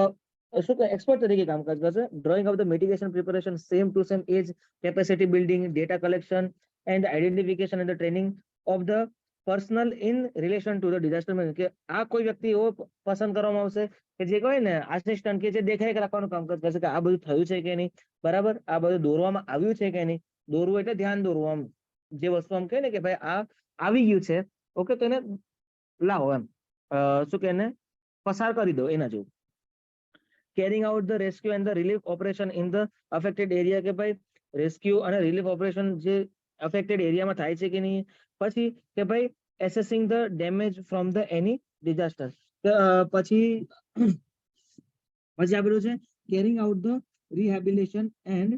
શું કે એક્સપર્ટ તરીકે કામકાજ કરશે. Drawing of the mitigation preparation same to same એજ capacity building data collection and identification and training of the personnel in relation to the disaster management. કે આ કોઈ વ્યક્તિ એવો પસંદ કરવામાં આવશે કે જે કહેવાય ને આસિસ્ટન્ટ કે જે દેખરેખ રાખવાનું કામકાજ કરશે કે આ બધું થયું છે કે નહીં, બરાબર, આ બધું દોરવામાં આવ્યું છે કે નહીં. દોરવું એટલે ધ્યાન દોરવું, આમ જે વસ્તુ આમ કહે ને કે ભાઈ આ આવી ગયું છે, ઓકે, તો એને લાવો એમ શું કે એને પસાર કરી દો એના જેવું. Carrying out the rescue and the relief operation in the affected area. કે ભાઈ રેસ્ક્યુ અને રિલીફ ઓપરેશન જે અફેક્ટેડ એરિયામાં થાય છે કે નહીં. પછી કે ભાઈ assessing the damage from the any disaster. પછી આપેલું છે carrying out the rehabilitation and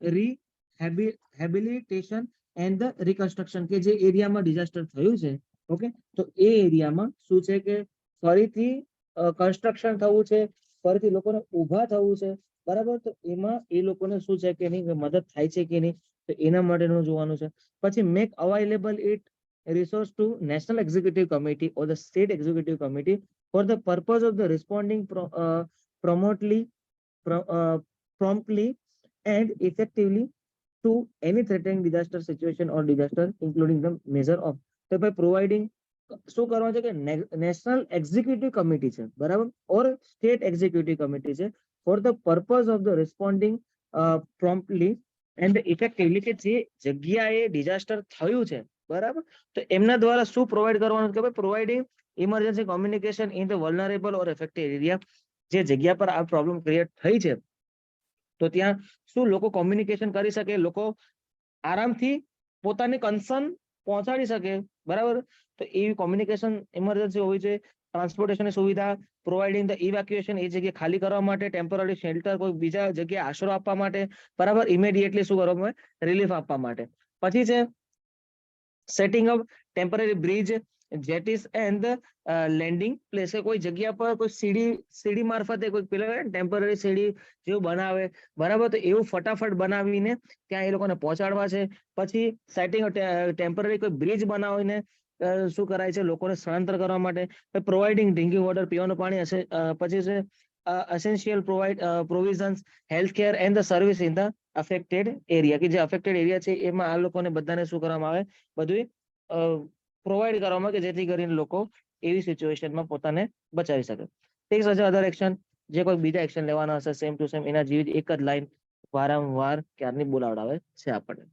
rehabilitation and the reconstruction. કે જે એરિયામાં ડિઝાસ્ટર થયું છે, ઓકે, તો એ એરિયામાં શું છે કે ફરીથી કન્સ્ટ્રક્શન થવું છે, ફરીથી લોકોને ઊભા થવું છે, બરાબર, તો એમાં એ લોકોને શું છે કે નહીં મદદ થાય છે કે નહીં, તો એના માટેનું જોવાનું છે. પછી make available it resource to National Executive Committee or the State Executive Committee for the purpose of the responding promptly and effectively to any threatening disaster situation or disaster, including the measure of. તો ભાઈ providing શું કરવાનું છે કે national executive committee છે, બરાબર, or state executive committee છે for the purpose of the responding promptly and effectively. કે જે જગ્યાએ ડિઝાસ્ટર થયું છે, બરાબર, તો એમના દ્વારા શું પ્રોવાઈડ કરવાનું કે ભાઈ providing emergency communication in the vulnerable or affected area. જે જગ્યા પર આ પ્રોબ્લેમ ક્રિએટ થઈ છે તો ત્યાં શું લોકો કોમ્યુનિકેશન કરી શકે, લોકો આરામથી પોતાની કન્સર્ન પહોંચાડી શકે, બરાબર, તો એવી કોમ્યુનિકેશન ઇમરજન્સી હોવી જોઈએ. ટ્રાન્સપોર્ટેશનની સુવિધા, પ્રોવાઇડિંગ ધ ઇવેક્યુએશન, એ જગ્યા ખાલી કરવા માટે, ટેમ્પરરી શેલ્ટર કોઈ બીજા જગ્યાએ આશરો આપવા માટે, બરાબર, ઇમિડિયેટલી શું કરવામાં રિલીફ આપવા માટે. પછી છે setting up temporary bridge, jetties and landing place. કોઈ જગ્યા પર કોઈ સીડી મારફતે કોઈ પેલા ટેમ્પરરી સીડી જેવું બનાવે, બરાબર, તો એવું ફટાફટ બનાવીને ત્યાં એ લોકોને પહોંચાડવા છે. પછી સેટિંગ ટેમ્પરરી કોઈ બ્રિજ બનાવીને શું કરાય છે લોકોને સ્થળાંતર કરવા માટે. પ્રોવાઇડિંગ ડ્રિંકિંગ વોટર, પીવાનું પાણી હશે. પછી છે essential provisions, healthcare and the service in the affected area. કે જે અફેક્ટેડ એરિયા છે એમાં આ લોકોને બધાને શું કરવામાં આવે, બધું પ્રોવાઈડ કરવામાં, કે જેથી કરીને લોકો એવી સિચ્યુએશનમાં પોતાને બચાવી શકે. ટેક્સ અધર એક્શન, જે કોઈ બીજા એક્શન લેવાના હશે સેમ ટુ સેમ એના જેવી એક જ લાઈન વારંવાર ક્યારની બોલાવડાવે છે આપણને.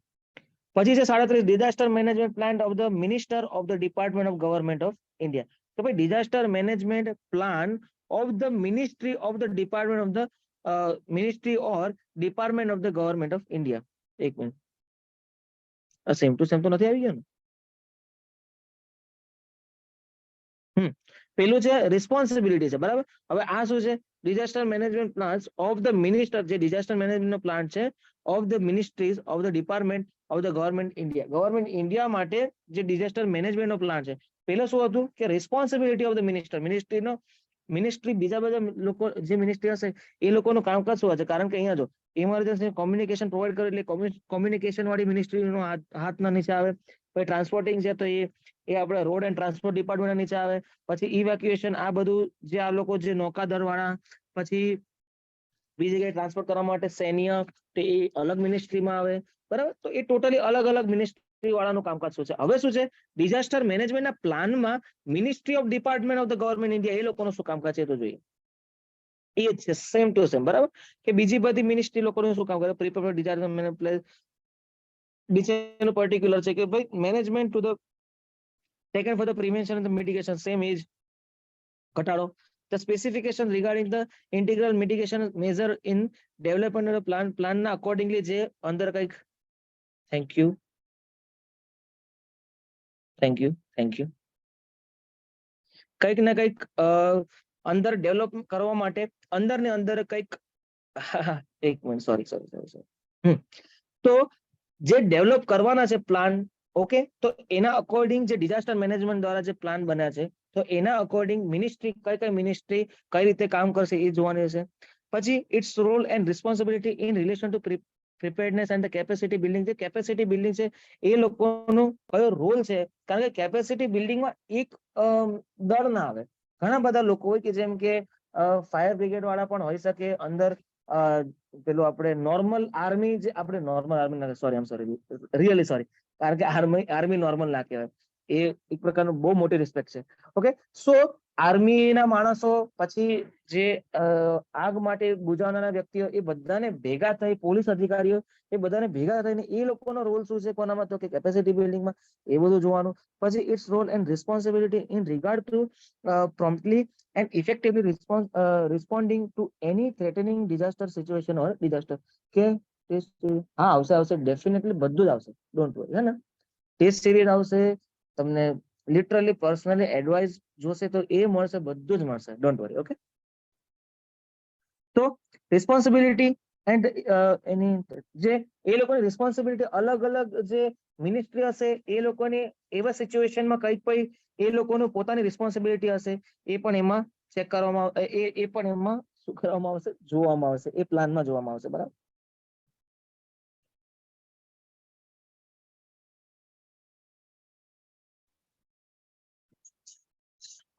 પછી છે 37 disaster management plan of the minister of the department of government of India. તો ભાઈ disaster management plan of the ministry of the department of the ministry or department of the government of India. એક minute, same to same તો નથી આવી ગયો ને. પેલું છે રિસ્પોન્સિબિલિટી છે, બરાબર. હવે આ શું છે, disaster management plans of the minister, જે ડિઝાસ્ટર મેનેજમેન્ટ પ્લાન છે of the ministries of the department of the government India. Government India માટે જે ડિઝાસ્ટર મેનેજમેન્ટ નો પ્લાન છે, પેલો શું હતું કે responsibility of the minister, ministry બીજા બધા લોકો જે મિનિસ્ટ્રી હશે એ લોકોનું કામકાજ શું હશે. કારણ કે અહીંયા જો ઇમરજન્સી કોમ્યુનિકેશન પ્રોવાઈડ કરે એટલે કોમ્યુનિકેશન વાળી મિનિસ્ટ્રીનો હાથના નીચે આવે. પછી ટ્રાન્સપોર્ટિંગ છે તો એ આપણે રોડ એન્ડ ટ્રાન્સપોર્ટ ડિપાર્ટમેન્ટ નીચે આવે. પછી ઇવેક્યુએશન, આ બધું જે આ લોકો જે નૌકાદળ વાળા, પછી બીજી જગ્યાએ ટ્રાન્સપોર્ટ કરવા માટે સૈન્ય, તો એ અલગ મિનિસ્ટ્રીમાં આવે, બરાબર. તો એ ટોટલી અલગ અલગ મિનિસ્ટ્રી વાળાનું કામકાજ શું છે. હવે શું છે, ડિઝાસ્ટર મેનેજમેન્ટના પ્લાનમાં ministry of department of the government India એ લોકોનું શું કામકાજ છે તો જોઈએ. એ જ છે સેમ ટુ સેમ, બરાબર. કે બીજી બધી મિનિસ્ટ્રી લોકોનું શું કામ કરે, પ્રિપેર ડિઝાસ્ટર મેનેજમેન્ટ બીજાનું પર્ટિક્યુલર છે કે ભાઈ management to the taken for the prevention and the mitigation, same is ઘટાડો. The specification regarding the integral mitigation measure in development of the plan ના accordingly જે અંદર કંઈક thank you કંઈક ને કંઈક અંદર ડેવલપ કરવા માટે અંદર ને અંદર કંઈક એક મિનિટ સોરી તો જે ડેવલપ કરવાના છે પ્લાન, ઓકે, તો એના અકોર્ડિંગ જે ડિઝાસ્ટર મેનેજમેન્ટ દ્વારા જે પ્લાન બન્યા છે તો એના અકોર્ડિંગ મિનિસ્ટ્રી કઈ મિનિસ્ટ્રી કઈ રીતે કામ કરશે એ જોવાની છે. પછી its role and responsibility in relation to preparedness and capacity building છે. કેપેસિટી બિલ્ડિંગ છે એ લોકોનો કયો રોલ છે, કારણ કે કેપેસિટી બિલ્ડિંગમાં એક દળ ના આવે, ઘણા બધા લોકો હોય કે જેમ કે ફાયર બ્રિગેડ વાળા પણ હોઈ શકે અંદર, પેલું આપણે નોર્મલ આર્મી, જે આપણે normal army, sorry really sorry, કારણ કે આર્મી નોર્મલ ના કહેવાય, એ એક પ્રકારનું બહુ મોટી રિસ્પેક્ટ છે. ઓકે, સો આર્મીના માણસો, પછી જે આગ માટે બુઝાવનારા વ્યક્તિઓ, એ બધાને ભેગા થઈ, પોલીસ અધિકારીઓ, એ બધાને ભેગા થઈને એ લોકોનો રોલ શું છે કોનામાં, તો કે કેપેસિટી બિલ્ડિંગમાં, એ બધું જોવાનું. પછી its role and responsibility in regard to promptly and effectively responding to any threatening disaster situation or disaster. કે હા આવશે ડેફિનેટલી બધું જ આવશે, ડોન્ટ વરી, હે ને. ટેસ્ટ સિરીઝ આવશે, તમને લિટરલી પર્સનલી એડવાઇસ જોશે તો એ મળશે, બધું જ મળશે, ડોન્ટ વરી. ઓકે, તો રિસ્પોન્સિબિલિટી એન્ડ એની જે એ લોકોની રિસ્પોન્સિબિલિટી, અલગ અલગ જે મિનિસ્ટ્રી હશે એ લોકોની એવા સિચ્યુએશનમાં કઈ એ લોકોનું પોતાની રિસ્પોન્સિબિલિટી હશે, એ પણ એમાં ચેક કરવામાં, એ પણ એમાં શું કરવામાં આવશે, જોવામાં આવશે, એ પ્લાનમાં જોવામાં આવશે. બરાબર.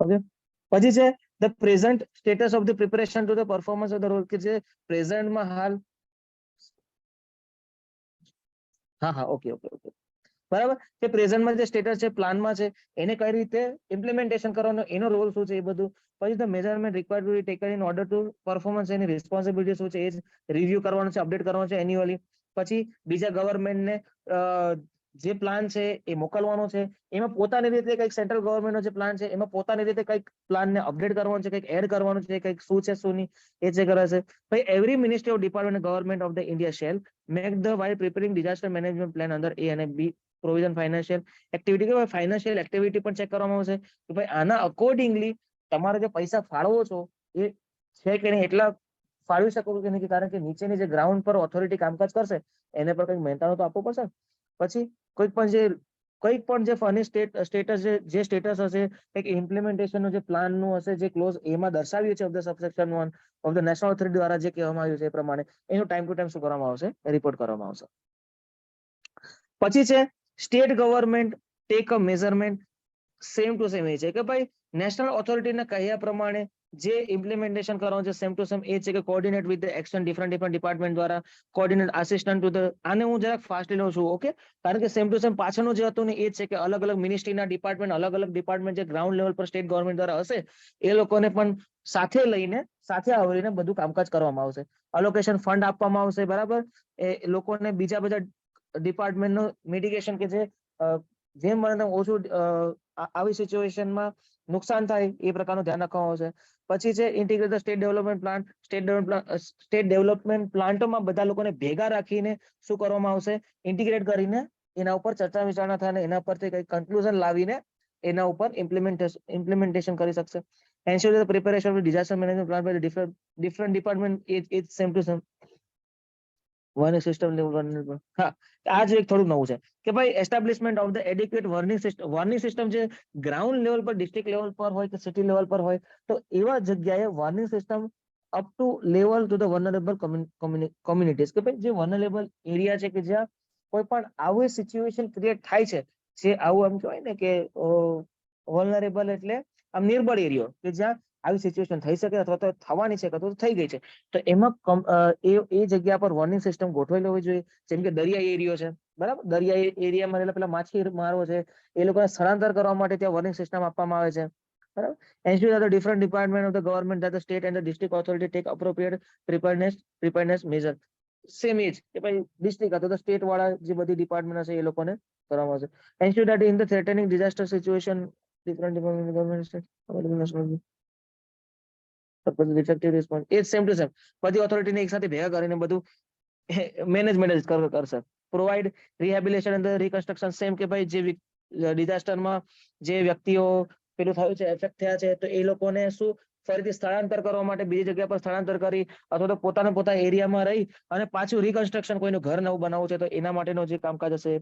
ઓકે, પછી છે the present status of the preparation to the performance of the role, કે જે પ્રેઝન્ટમાં હાલ, હા ઓકે ઓકે ઓકે, બરાબર, કે પ્રેઝન્ટમાં જે સ્ટેટસ છે, પ્લાનમાં છે, એને કઈ રીતે ઇમ્પ્લિમેન્ટેશન કરવાનો, એનો રોલ શું છે, એ બધું. પછી the measurement required to taken in order to performance, any responsibility શું છે, એ રિવ્યુ કરવાનું છે, અપડેટ કરવાનું છે એન્યુઅલી. પછી બીજા ગવર્મેન્ટને જે પ્લાન છે એ મોકલવાનો છે, એમાં પોતાની રીતે કંઈક સેન્ટ્રલ ગવર્મેન્ટનો જે પ્લાન છે એમાં પોતાની રીતે કંઈક પ્લાનને અપડેટ કરવાનો છે, કંઈક એડ કરવાનું છે, કંઈક શું છે શું નહીં, એ જે કરે છે. પછી every ministry of department government of the India shall make the while preparing disaster management plan under A અને બી પ્રોવિઝન ફાઇનાન્શિયલ એક્ટિવિટી, કે ફાઇનાન્શિયલ એક્ટિવિટી પણ ચેક કરવામાં આવશે કે ભાઈ આના અકોર્ડિંગલી તમારે જે પૈસા ફાળવો છો એ છે કે નહીં, એટલા ફાળવી શકો કે નહીં, કારણ કે નીચેની જે ગ્રાઉન્ડ પર ઓથોરિટી કામકાજ કરશે એને પર કંઈક મહેનતાણું તો આપવું પડશે. પછી કોઈ પણ જે ફની સ્ટેટસ, જે સ્ટેટસ હશે, કંઈક ઇમ્પ્લિમેન્ટેશનનું જે પ્લાનનું હશે, જે ક્લોઝ એમાં દર્શાવ્યું છે of the subsection 1 of the national authority દ્વારા જે કહેવામાં આવ્યું છે એ પ્રમાણે એનું ટાઈમ ટુ ટાઈમ શું કરવામાં આવશે, રિપોર્ટ કરવામાં આવશે. પછી છે state government take a measurement, same to same એ છે કે ભાઈ નેશનલ ઓથોરિટીના કહ્યા પ્રમાણે જે ઇમ્પ્લિમેન્ટેશન કરવાનું છે સેમ ટુ સેમ એ છે કે coordinate with action different department દ્વારા, કોર્ડિનેટ આસિસ્ટન્ટ ટુ ધ, આને હું જરાક ફાસ્ટ લઉં છું. ઓકે, કારણ કે સેમ ટુ સેમ પાછળનું જે હતું ને એ છે કે અલગ અલગ મિનિસ્ટ્રીના ડિપાર્ટમેન્ટ, અલગ અલગ ડિપાર્ટમેન્ટ જે ગ્રાઉન્ડ લેવલ પર સ્ટેટ ગવર્મેન્ટ દ્વારા હશે એ લોકોને પણ સાથે લઈને, સાથે આવરીને બધું કામકાજ કરવામાં આવશે. અલોકેશન ફંડ આપવામાં આવશે, બરાબર. એ લોકોને બીજા બધા ડિપાર્ટમેન્ટનું મિટિગેશન, કે જેમ બને તેમ ઓછું આવી સિચ્યુએશનમાં નુકસાન થાય એ પ્રકારનું ધ્યાન રાખવામાં આવશે. પછી છે integrated state development plan, state development પ્લાન્ટમાં બધા લોકોને ભેગા રાખીને શું કરવામાં આવશે, ઇન્ટિગ્રેટ કરીને એના ઉપર ચર્ચા વિચારણા થાય, એના પરથી કંઈક કન્ક્લુઝન લાવીને એના ઉપર ઇમ્પ્લિમેન્ટેશન કરી શકશે. Ensure the preparation of disaster management plan by different department, એ same to same warning system level. હા, આ જ એક થોડું નવું છે કે ભાઈ establishment of the adequate warning system. Warning system જે ગ્રાઉન્ડ લેવલ પર, ડિસ્ટ્રિક્ટ લેવલ પર હોય કે સિટી લેવલ પર હોય, તો એવા જગ્યાએ warning system up to level to the vulnerable communities, કે ભાઈ જે વલ્નરેબલ એરિયા છે કે જ્યાં કોઈ પણ આવી સિચ્યુએશન ક્રિએટ થાય છે, જે આવું એમ કહેવાય ને કે વલ્નરેબલ એટલે આમ નિર્બળ એરિયો, કે જ્યાં આવી સિચ્યુએશન થઈ શકે અથવા તો થવાની છે અથવા તો થઈ ગઈ છે, તો એમાં એ જગ્યા પર વોર્નિંગ સિસ્ટમ ગોઠવેલી હોવી જોઈએ. જેમ કે દરિયાઈ એરિયો છે, બરાબર, દરિયાઈ એરિયામાં પેલા માછીમારો છે, એ લોકોને સ્થળાંતર કરવા માટે ત્યાં વોર્નિંગ સિસ્ટમ આપવામાં આવે છે, બરાબર. Ensure the different department of the government the state and district authority take appropriate preparedness major. Same age કે ભાઈ ડિસ્ટ્રિક્ટ અથવા તો સ્ટેટ વાળા જે બધી ડિપાર્ટમેન્ટ હશે એ લોકોને કરવામાં આવશે. Ensure that in the threatening disaster situation different department government state effective response, એ સેમ ટુ સેમ બધી ઓથોરિટીને એક સાથે ભેગા કરીને બધું મેનેજમેન્ટ કરશે. Provide rehabilitation and reconstruction, same કે ભાઈ જે ડિઝાસ્ટરમાં જે વ્યક્તિઓ પેલું થયું છે, એફેક્ટ થયા છે, તો એ લોકોને શું ફરીથી સ્થળાંતર કરવા માટે બીજી જગ્યા પર સ્થળાંતર કરી અથવા તો પોતાના એરિયામાં રહી અને પાછું રિકન્સ્ટ્રક્શન, કોઈનું ઘર નવું બનાવવું છે તો એના માટેનો જે કામકાજ હશે,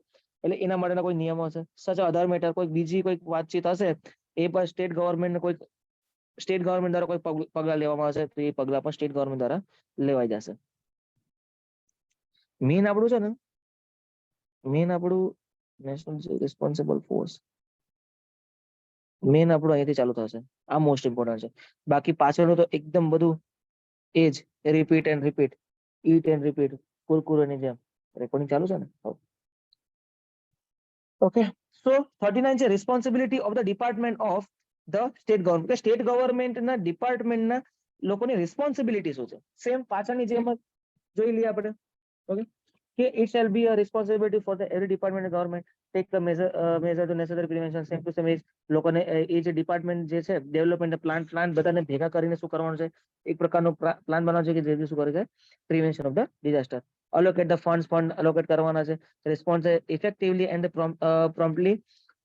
એટલે એના માટેના કોઈ નિયમો હશે. સચ અધર મેટર, કોઈ બીજી કોઈ વાતચીત હશે એ પણ સ્ટેટ ગવર્મેન્ટ દ્વારા કોઈ પગલા લેવામાં આવશે તો એ પગલા પણ સ્ટેટ ગવર્મેન્ટ દ્વારા લેવાઈ જશે. મેઇન આપણું છે ને, મેઇન આપણું નેશનલ રિસ્પોન્સિબલ ફોર્સ, મેઇન આપણું અહીંથી ચાલુ થશે. આ મોસ્ટ ઇમ્પોર્ટન્ટ છે. બાકી પાછળનું તો એકદમ બધું એ જ repeat and repeat, eat and repeat, કુરકુરેની જેમ. રેકોર્ડિંગ ચાલુ છે ને? ઓકે, સો 39 છે responsibility of the department of the state government, કે સ્ટેટ ગવર્મેન્ટના ડિપાર્ટમેન્ટના લોકોની રિસ્પોન્સિબિલિટી શું છે. સેમ પાછળની જેમ જ જોઈ લઈએ આપણે. ઓકે, કે it shall be a responsibility for the every department government take the major the necessary prevention. Same to same એ લોકોને એ જે ડિપાર્ટમેન્ટ જે છે ડેવલપમેન્ટ પ્લાન બધાને ભેગા કરીને શું કરવાનું છે, એક પ્રકારનો પ્લાન બનાવવાનો છે કે જેથી શું કરે છે, prevention of the disaster. allocate the fund allocate કરવાના છે. Response effectively and promptly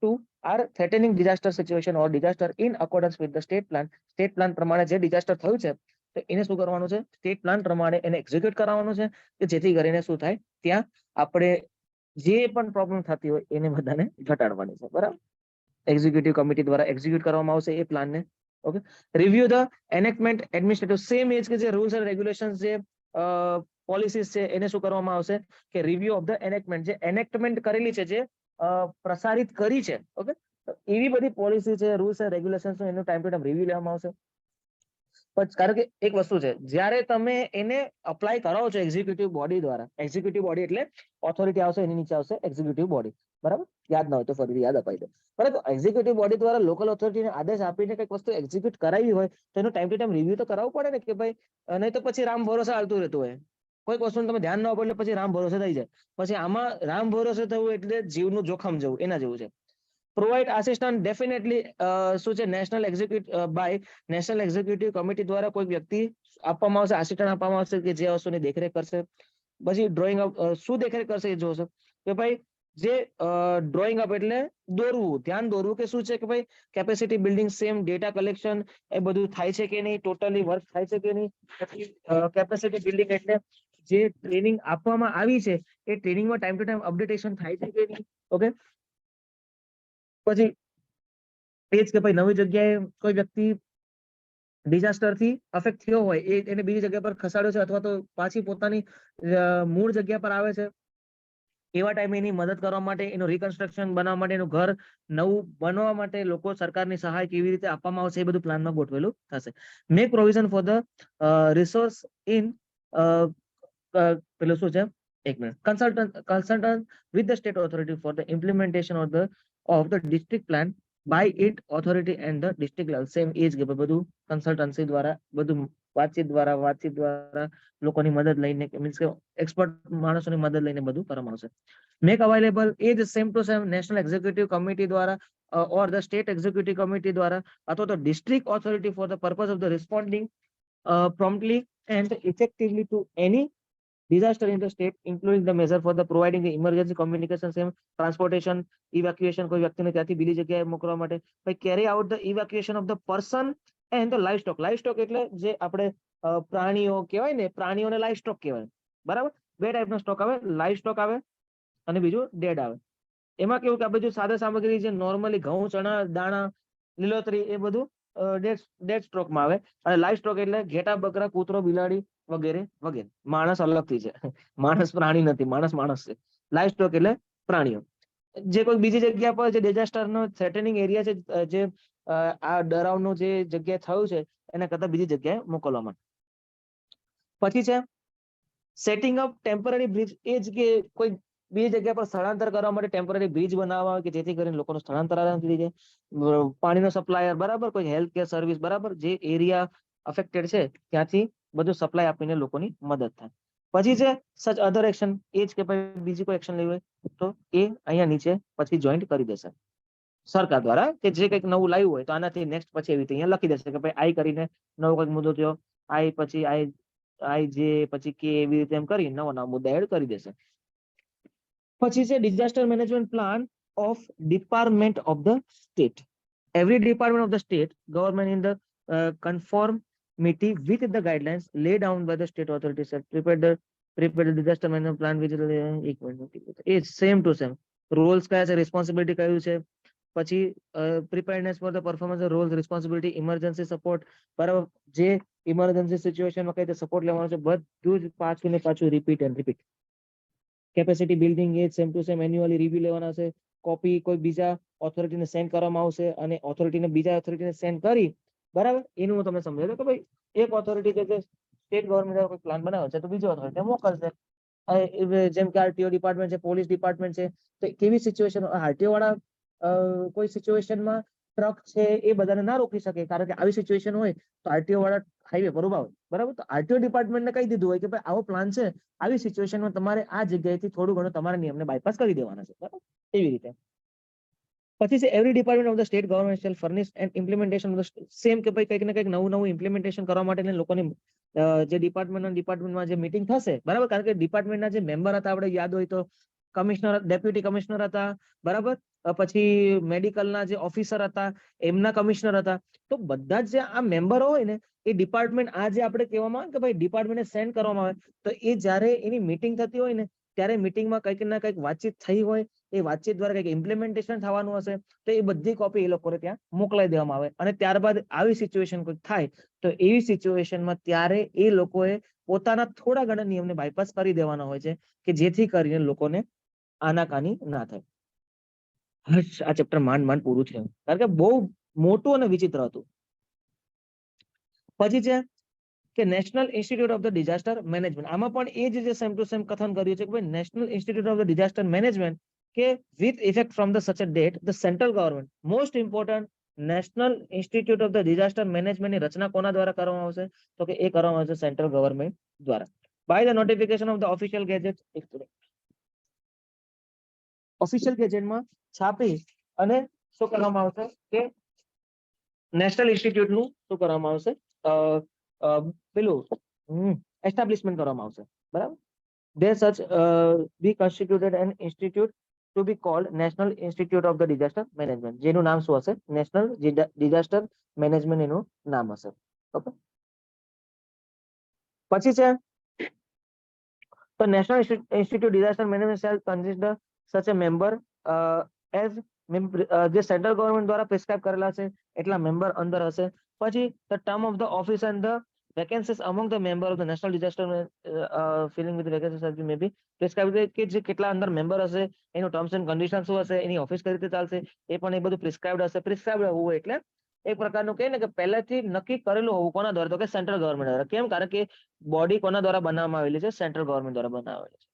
to our threatening disaster situation or disaster in accordance with the state plan. State plan પ્રમાણે જે ડિઝાસ્ટર થયું છે તો એને શું કરવાનું છે, સ્ટેટ પ્લાન પ્રમાણે એને એક્ઝિક્યુટ કરાવવાનું છે કે જેથી કરીને શું થાય, ત્યાં આપણે જે પણ પ્રોબ્લેમ થતી હોય એને બધાને ઘટાડવાની છે. બરાબર, એક્ઝિક્યુટિવ કમિટી દ્વારા એક્ઝિક્યુટ કરવામાં આવશે એ પ્લાનને. Okay, review the enactment administrative, same age કે જે રૂલ્સ એન્ડ રેગ્યુલેશન્સ જે પોલિસીસ છે એને શું કરવામાં આવશે કે રિવ્યુ ઓફ ધ એનેક્ટમેન્ટ, જે એનેક્ટમેન્ટ કરેલી છે, જે પ્રસારિત કરી છે. ઓકે, એવી બધી પોલિસી છે, રૂલ્સ એન્ડ રેગ્યુલેશન્સ એનું ટાઈમ ટુ ટાઈમ રિવ્યુ લેવામાં આવશે. પણ કારણ કે એક વસ્તુ છે, જ્યારે તમે એને અપ્લાય કરાવો છો એક્ઝિક્યુટિવ બોડી દ્વારા, એક્ઝિક્યુટિવ બોડી એટલે ઓથોરિટી આવશે, એની નીચે આવશે એક્ઝિક્યુટિવ બોડી. બરાબર, યાદ ના હોય તો ફરીથી યાદ અપાઈ દો. બરાબર, એક્ઝિક્યુટિવ બોડી દ્વારા લોકલ ઓથોરિટીને આદેશ આપીને કંઈક વસ્તુ એક્ઝિક્યુટ કરાવી હોય તો એનું ટાઈમ ટુ ટાઈમ રિવ્યુ તો કરાવવું પડે ને, કે ભાઈ નહીં તો પછી રામ ભરોસે હાલતું રહેતું હોય. કોઈક વસ્તુનું તમે ધ્યાન ન આપો એટલે પછી રામ ભરોસે થઈ જાય. પછી આમાં રામ ભરોસે થવું એટલે જીવનું જોખમ જવું, એના જેવું છે. પ્રોવાઇડ આસિસ્ટન્ટ ડેફિનેટલી શું છે, national executive by national executive committee દ્વારા કોઈ વ્યક્તિ આપવામાં આવશે, આસિસ્ટન્ટ આપવામાં આવશે કે જે વસ્તુની દેખરેખ કરશે. પછી ડ્રોઈંગ અપ, શું દેખરેખ કરશે એ જોશે કે ભાઈ જે ડ્રોઈંગ અપ એટલે દોરવું, ધ્યાન દોરવું કે શું છે કે ભાઈ capacity building, same data collection એ બધું થાય છે કે નહીં, ટોટલી વર્ક થાય છે કે નહીં. પછી કેપેસિટી બિલ્ડિંગ એટલે જે ટ્રેનિંગ આપવામાં આવી છે એ ટ્રેનિંગમાં ટાઈમ ટુ ટાઈમ અપડેટેશન થાય છે કે નહીં. ઓકે, પછી એ જ કે ભાઈ નવી જગ્યાએ કોઈ વ્યક્તિ ડિઝાસ્ટર થી અફેક્ટ થયો હોય, એને બીજી જગ્યા પર ખસાડ્યો છે અથવા તો પાછી પોતાની મૂળ જગ્યા પર આવે છે, એવા ટાઈમે એની મદદ કરવા માટે, એનું રિકન્સ્ટ્રક્શન બનાવવા માટે, એનું ઘર નવું બનવા માટે લોકો સરકારની સહાય કેવી રીતે આપવામાં આવશે એ બધું પ્લાનમાં ગોઠવેલું થશે. Make provision for the resource in, પેલું શું છે, એક minute, consultant with the state authority for the implementation of the district plan by it authority and the district level. Same age કે બધું કન્સલ્ટન્સી દ્વારા, બધું વાતચીત દ્વારા લોકોની મદદ લઈને, મીન્સ કે એક્સપર્ટ માણસોની મદદ લઈને બધું કરવામાં આવશે. મેક અવેલેબલ, એ જ same to same national executive committee દ્વારા or the state executive committee દ્વારા અથવા તો district authority for the purpose of the responding promptly and effectively to any disaster in the state, including the measure for the providing the emergency communication, same transportation, evacuation, કોઈ વ્યક્તિને ત્યાંથી બીજી જગ્યાએ મોકલવા માટે. carry out the evacuation of the person and the livestock. livestock એટલે જે આપણે પ્રાણીઓ કહેવાય ને, પ્રાણીઓને livestock કહેવાય. બરાબર, બે ટાઈપનો સ્ટોક આવે, લાઈવ સ્ટોક આવે અને બીજું ડેડ આવે. એમાં કેવું કે આ બધું સાદા સામગ્રી જે નોર્મલી ઘઉં, ચણા, દાણા, લીલોતરી એ બધું ડેડ સ્ટોકમાં આવે. અને લાઈવ સ્ટોક એટલે ઘેટા, બકરા, કૂતરો, બિલાડી વગેરે વગેરે. માણસ અલગથી છે, માણસ પ્રાણી નથી, માણસ છે. લાઈવ સ્ટોક એટલે પ્રાણીઓ જે કોઈ બીજી જગ્યા પર જે ડિઝાસ્ટરનો થ્રેટનિંગ એરિયા છે, જે આ ડરાવનું જે જગ્યાએ થયું છે એના કરતા બીજી જગ્યાએ મોકલવામાં. પછી છે સેટિંગ અપ ટેમ્પરરી બ્રિજ, એ જ કે કોઈ બીજી જગ્યા પર સ્થળાંતર કરવા માટે ટેમ્પરરી બ્રિજ બનાવવા કે જેથી કરીને લોકોનું સ્થળાંતર આરામથી થઈ જાય. પાણીનો સપ્લાયર, બરાબર, કોઈ હેલ્થ કેર સર્વિસ, બરાબર, જે એરિયા અફેક્ટેડ છે ત્યાંથી બધું સપ્લાય આપીને લોકોની મદદ થાય. પછી છે સચ અધર એક્શન, એ જ કે ભાઈ બીજી કોઈ એક્શન લેવી હોય તો એ અહીંયા નીચે પછી જોઈન્ટ કરી દેશે સરકાર દ્વારા, કે જે કંઈક નવું લાવ્યું હોય તો આનાથી નેક્સ્ટ પછી એવી રીતે અહીંયા લખી દેશે કે ભાઈ આઈ કરીને નવો કંઈક મુદ્દો થયો, આઈ પછી આઈ જે પછી કે એવી રીતે એમ કરી નવા મુદ્દા એડ કરી દેશે. પછી છે disaster management plan of department of the state. Every department of the state government in the conformity with the guidelines laid down by the state authorities have prepared the disaster management plan which એક minute, એ same to same roles કયા છે, responsibility કયું છે, પછી preparedness for the performance roles, responsibility, emergency support, બરાબર, જે emergency સિચ્યુએશનમાં કઈ રીતે સપોર્ટ લેવાનો છે બધું જ પાછું ને પાછું repeat and repeat. Capacity building એ same to same annually review લેવાના છે. કોપી કોઈ બીજા ઓથોરિટીને સેન્ડ કરવામાં આવશે અને ઓથોરિટીને બીજા ઓથોરિટીને સેન્ડ કરી, બરાબર, એનું હું તમને સમજાવી દઉં કે ભાઈ એક ઓથોરિટી કે સ્ટેટ ગવર્મેન્ટ કોઈ પ્લાન બનાવે છે તો બીજો ઓથોરિટી મોકલશે. જેમ કે આરટીઓ ડિપાર્ટમેન્ટ છે, પોલીસ ડિપાર્ટમેન્ટ છે, તો કેવી સિચ્યુએશન આરટીઓ વાળા કોઈ સિચ્યુએશનમાં ટ્રક છે એ બધાને ના રોકી શકે, કારણ કે આવી સિચ્યુએશન હોય તો આરટીઓ વાળા હાઈવે પર ઉભા હોય, બરાબર. તો આરટીઓ ડિપાર્ટમેન્ટને કહી દીધું હોય કે ભાઈ આવો પ્લાન છે, આવી સિચ્યુએશનમાં તમારે આ જગ્યાએથી થોડું ઘણું તમારા નિયમને બાયપાસ કરી દેવાના છે, બરાબર, એવી રીતે. પછી છે every department of the state government shall furnish and implementation of the same, કે ભાઈ કંઈક ને કંઈક નવું નવું ઇમ્પ્લિમેન્ટેશન કરવા માટે લોકોની જે ડિપાર્ટમેન્ટમાં જે મીટિંગ થશે, બરાબર, કારણ કે ડિપાર્ટમેન્ટના જે મેમ્બર હતા આપણે યાદ હોય તો કમિશનર, ડેપ્યુટી કમિશનર હતા, બરાબર, પછી મેડિકલના જે ઓફિસર હતા એમના કમિશનર હતા. તો બધા જ જે આ મેમ્બરો હોય ને એ ડિપાર્ટમેન્ટ, આ જે આપણે કહેવામાં આવે કે ભાઈ ડિપાર્ટમેન્ટને સેન્ડ કરવામાં આવે, તો એ જ્યારે એની મીટિંગ થતી હોય ને ત્યારે મીટિંગમાં કંઈક ના કંઈક વાતચીત થઈ હોય, એ વાતચીત દ્વારા કંઈક ઇમ્પ્લિમેન્ટેશન થવાનું હશે, તો એ બધી કોપી એ લોકોને ત્યાં મોકલાઈ દેવામાં આવે. અને ત્યારબાદ આવી સિચ્યુએશન કોઈ થાય તો એવી સિચ્યુએશનમાં ત્યારે એ લોકોએ પોતાના થોડા ઘણા નિયમને બાયપાસ કરી દેવાના હોય છે કે જેથી કરીને લોકોને આનાકાની ના થાય. આ ચેપ્ટર માંડ પૂરું થયું, કારણ કે બહુ મોટું અને વિચિત્ર હતું. પછી છે કે national institute of the disaster management. આમાં પણ એ જ સેમ ટુ સેમ કથન કર્યું છે કે ભાઈ national institute of the disaster management કે with effect from the such a date the central government, most important, national institute of the disaster મેનેજમેન્ટની રચના કોના દ્વારા કરવામાં આવશે? તો કે એ કરવામાં આવશે સેન્ટ્રલ ગવર્મેન્ટ દ્વારા. By the notification of the official gazette, official ગેજેટમાં છાપી અને શું કરવામાં આવશે કે નેશનલ ઇન્સ્ટિટ્યૂટ નું શું કરવામાં આવશે, પેલું એસ્ટાબ્લિશમેન્ટ કરવામાં આવશે, બરાબર. There such be constituted an institute to be called National Institute of the Disaster Management, જેનું નામ શું હશે? નેશનલ ડિઝાસ્ટર મેનેજમેન્ટ એનું નામ હશે. ઓકે. પછી છે તો national institute disaster management shall consist such a member as જે સેન્ટ્રલ ગવર્મેન્ટ દ્વારા પ્રિસ્ક્રાઇબ કરેલા છે એટલા મેમ્બર અંદર હશે. પછી the term of the office and the vacancies among the member of the national disaster filling with vacancies may be prescribe, કે જે કેટલા અંદર મેમ્બર હશે, એનું ટર્મ્સ એન્ડ કન્ડિશન શું હશે, એની ઓફિસ કઈ રીતે ચાલશે, એ પણ એ બધું પ્રિસ્ક્રાઇબ્ડ હશે. પ્રિસ્ક્રાઇબ્ડ હોવું એટલે એક પ્રકારનું કહે ને કે પહેલેથી નક્કી કરેલું હોવું. કોના દ્વારા? તો કે સેન્ટ્રલ ગવર્મેન્ટ દ્વારા. કેમ? કારણ કે બોડી કોના દ્વારા બનાવવામાં આવેલી છે? સેન્ટ્રલ ગવર્મેન્ટ દ્વારા બનાવવામાં આવેલી છે.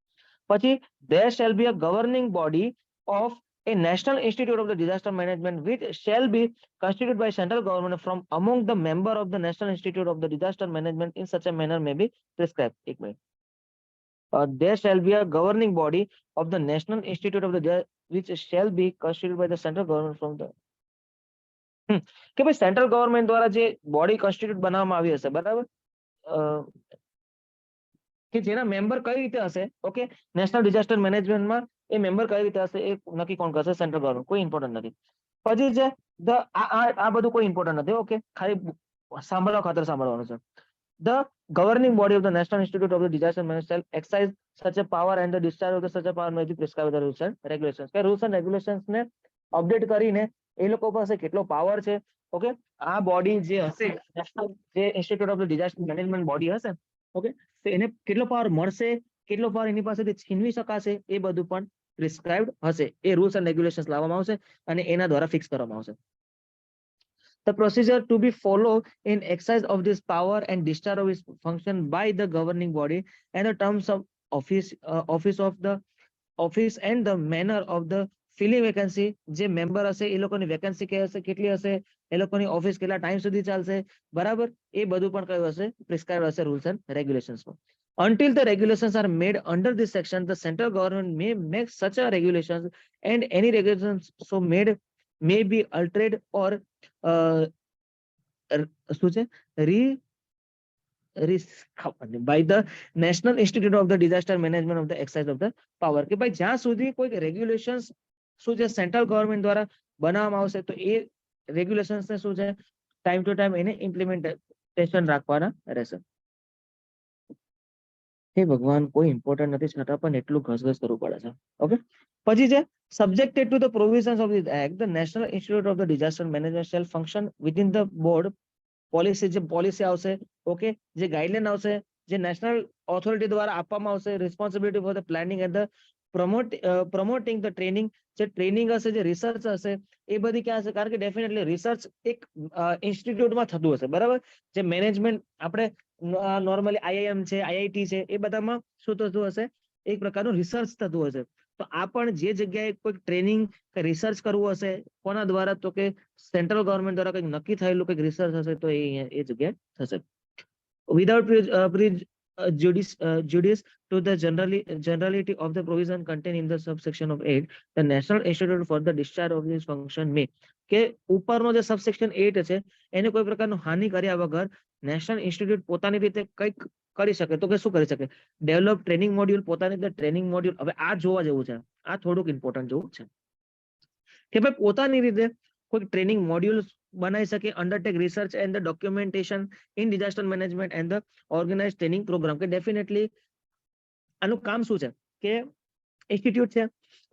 પછી there shall be a governing body of a national institute of the disaster management which shall be constituted by central government from among the member of the national institute of the disaster management in such a manner may be prescribed. એક minute. There shall be a governing body of the national institute of the which shall be constituted by the central government from the કે ભાઈ central government દ્વારા જે body constitute બનાવવામાં આવી હશે, બરાબર, કે જેના મેમ્બર કઈ રીતે હશે, ઓકે, નેશનલ ડિઝાસ્ટર મેનેજમેન્ટમાં એ મેમ્બર કઈ રીતે હશે એ નક્કી કોણ કરશે? Central government. કોઈ ઇમ્પોર્ટન્ટ નથી. પછી છે આ બધું કોઈ ઇમ્પોર્ટન્ટ નથી, ઓકે, ખાલી સાંભળવા ખાતર સાંભળવાનું છે. The governing body of the national institute of the disaster management excise such a power and the discharge of the such a power may be prescribe the rules and regulations, કે rules and regulations ને update કરીને એ લોકો પાસે કેટલો power છે, okay, આ body જે હશે, નેશનલ જે institute of the disaster management body હશે, ઓકે, તો એને કેટલો પાવર મળશે, કેટલો પાવર એની પાસેથી છીનવી શકાશે, એ બધું પણ પ્રિસ્ક્રાઇબ્ડ હશે. એ રૂલ્સ એન્ડ રેગ્યુલેશન્સ લાવવામાં આવશે અને એના દ્વારા ફિક્સ કરવામાં આવશે. The procedure to be followed in exercise of this power and discharge of its function by the governing body and the terms of office of the office and the manner of the filling vacancy, જે member હશે એ લોકોની vacancy કેટલી હશે, એ લોકોની office કેટલા time સુધી ચાલશે, બરાબર, એ બધું પણ કયું હશે? પ્રિસ્ક્રાઇબ હશે રૂલ્સ એન્ડ રેગ્યુલેશન્સમાં. Until the regulations are made under this section, the central government may make such a regulations and any regulations so made may be altered or શું છે by the National Institute of the Disaster Management of the exercise of the power, કે ભાઈ જ્યાં સુધી કોઈ regulations શું છે central government દ્વારા બનાવવામાં આવશે તો એ રેગ્યુલેશન્સ ને શું છે ટાઈમ ટુ ટાઈમ એને ઇમ્પ્લિમેન્ટેશન રાખવાના રહેશે. હે ભગવાન, કોઈ ઇમ્પોર્ટન્ટ નથી છતાં પણ એટલું ઘસઘસ કરવું પડે છે. ઓકે. પછી છે subjected to the provisions of this act, the National Institute of the Disaster Management shall function within the board policy, જે પોલિસી આવશે, ઓકે, જે ગાઈડલાઈન આવશે, જે નેશનલ ઓથોરિટી દ્વારા આપવામાં આવશે, responsibility for the planning and the promoting the training, જે training હશે, જે રિસર્ચ હશે, એ બધી ક્યાં હશે? કારણ કે ડેફિનેટલી રિસર્ચ એક ઇન્સ્ટિટ્યૂટમાં થતું હશે, બરાબર. જે મેનેજમેન્ટ આપણે નોર્મલી આઈઆઈએમ છે, આઈઆઈટી છે, એ બધામાં શું થતું હશે? એક પ્રકારનું રિસર્ચ થતું હશે. તો આ પણ જે જગ્યાએ કોઈ ટ્રેનિંગ કે રિસર્ચ કરવું હશે, કોના દ્વારા? તો કે સેન્ટ્રલ ગવર્મેન્ટ દ્વારા કંઈક નક્કી થયેલું કંઈક રિસર્ચ હશે, તો એ જગ્યાએ થશે. Without judice to the generality of the provision contained in the subsection of 8, the National Institute for the Discharge of this function may, કે ઉપરનો જે સબસેક્શન 8 છે એને કોઈ પ્રકારનું હાનિ કર્યા વગર નેશનલ ઇન્સ્ટિટ્યૂટ પોતાની રીતે કંઈક કરી શકે. તો કે શું કરી શકે? ડેવલપ ટ્રેનિંગ મોડ્યુલ, પોતાની રીતે ટ્રેનિંગ મોડ્યુલ. હવે આ જોવા જેવું છે, આ થોડુંક ઇમ્પોર્ટન્ટ જેવું છે કે ભાઈ પોતાની રીતે કોઈ ટ્રેનિંગ મોડ્યુલ બનાવી શકે, undertake research and the documentation in disaster management and the organise training programme. કે ડેફિનેટલી આનું કામ શું છે? કે ઇન્સ્ટિટ્યૂટ છે,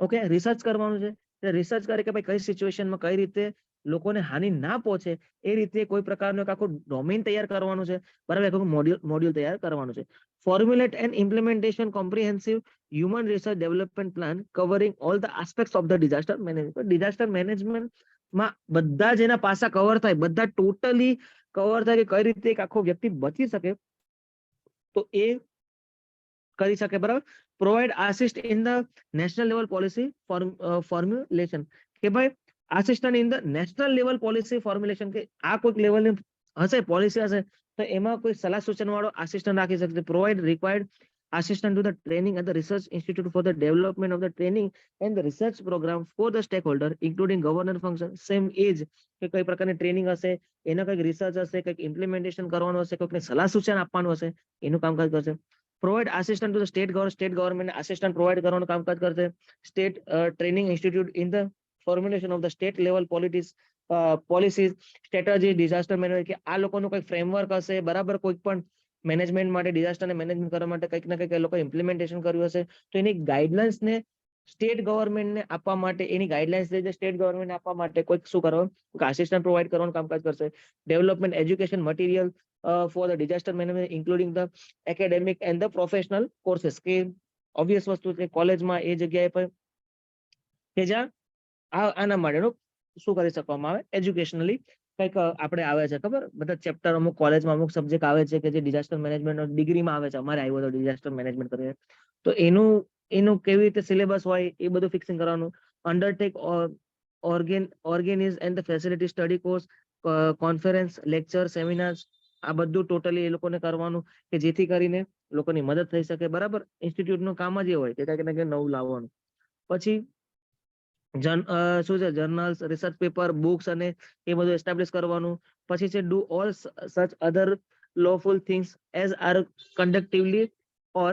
ઓકે, રિસર્ચ કરવાનું છે, રિસર્ચ કરે કે ભાઈ કઈ સિચ્યુએશનમાં કઈ રીતે લોકોને હાનિ ના પહોંચે એ રીતે કોઈ પ્રકારનું આખું ડોમેન તૈયાર કરવાનું છે, બરાબર. આખું મોડ્યુલ તૈયાર કરવાનું છે. Formulate and implementation comprehensive human research development plan covering all the aspects of the disaster management. Disaster મેનેજમેન્ટમાં બધા જ એના પાસા કવર થાય, બધા ટોટલી કવર થાય કે કઈ રીતે એક આખો વ્યક્તિ બચી શકે, તો એ કરી શકે, બરાબર. Provide assist in the national level policy formulation, કે ભાઈ assistant in the national level policy formulation, કે આ કોઈક લેવલની હશે પોલિસી હશે તો એમાં કોઈ સલાહ સૂચન વાળો આસિસ્ટન્ટ રાખી શકશે. Provide required assistant to the training and the research institute for the development of the training and the research program for the stakeholder including governance function. Same age કે કઈ પ્રકારની ટ્રેનિંગ હશે, એના કંઈક રિસર્ચ હશે, કંઈક implementation કરવાનું હશે, કોઈકને સલાહ સૂચન આપવાનું હશે, એનું કામકાજ કરશે. Provide assistant to the state government assistant provide કરવાનું કામકાજ કરશે. State training institute in the formulation of the state level policies strategy disaster management, કે આ લોકોનું કોઈ ફ્રેમવર્ક હશે, બરાબર. કોઈ પણ મેનેજમેન્ટ માટે, ડિઝાસ્ટરને મેનેજમેન્ટ કરવા માટે કંઈક ના કંઈક એ લોકો ઇમ્પ્લિમેન્ટેશન કર્યું હશે, તો એની ગાઈડલાઇન્સ ને સ્ટેટ ગવર્મેન્ટને આપવા માટે, એની ગાઈડલાઇન્સ સ્ટેટ ગવર્મેન્ટને આપવા માટે કોઈક શું કરવાનું? આસિસ્ટન્ટ પ્રોવાઇડ કરવાનું કામકાજ કરશે. Development education material for the disaster management including the academic and the professional courses, કે ઓબ્વિયસ વસ્તુ છે કોલેજમાં એ જગ્યાએ પણ કે જ્યાં આના માટેનું શું કરી શકવામાં આવે, એજ્યુકેશનલી કંઈક આપણે આવે છે ખબર, બધા ચેપ્ટર અમુક કોલેજમાં અમુક સબ્જેક્ટ આવે છે કે જે ડિઝાસ્ટર મેનેજમેન્ટ ડિગ્રીમાં આવે છે. અમારે આવ્યો હતો ડિઝાસ્ટર મેનેજમેન્ટ કરીને, તો એનું કેવી રીતે સિલેબસ હોય એ બધું ફિક્સિંગ કરવાનું. Undertake organise and the facility study course, conference, lecture, seminars, આ બધું ટોટલી એ લોકોને કરવાનું કે જેથી કરીને લોકોની મદદ થઈ શકે, બરાબર. ઇન્સ્ટિટ્યૂટનું કામ જ એ હોય કે કંઈક ને કંઈક નવું લાવવાનું. પછી શું છે, જર્નલ્સ, રિસર્ચ પેપર, બુક્સ અને એ બધું એસ્ટાબ્લિશ કરવાનું. પછી છે ડુ ઓલ સચ અધર lawful things as are conductively, or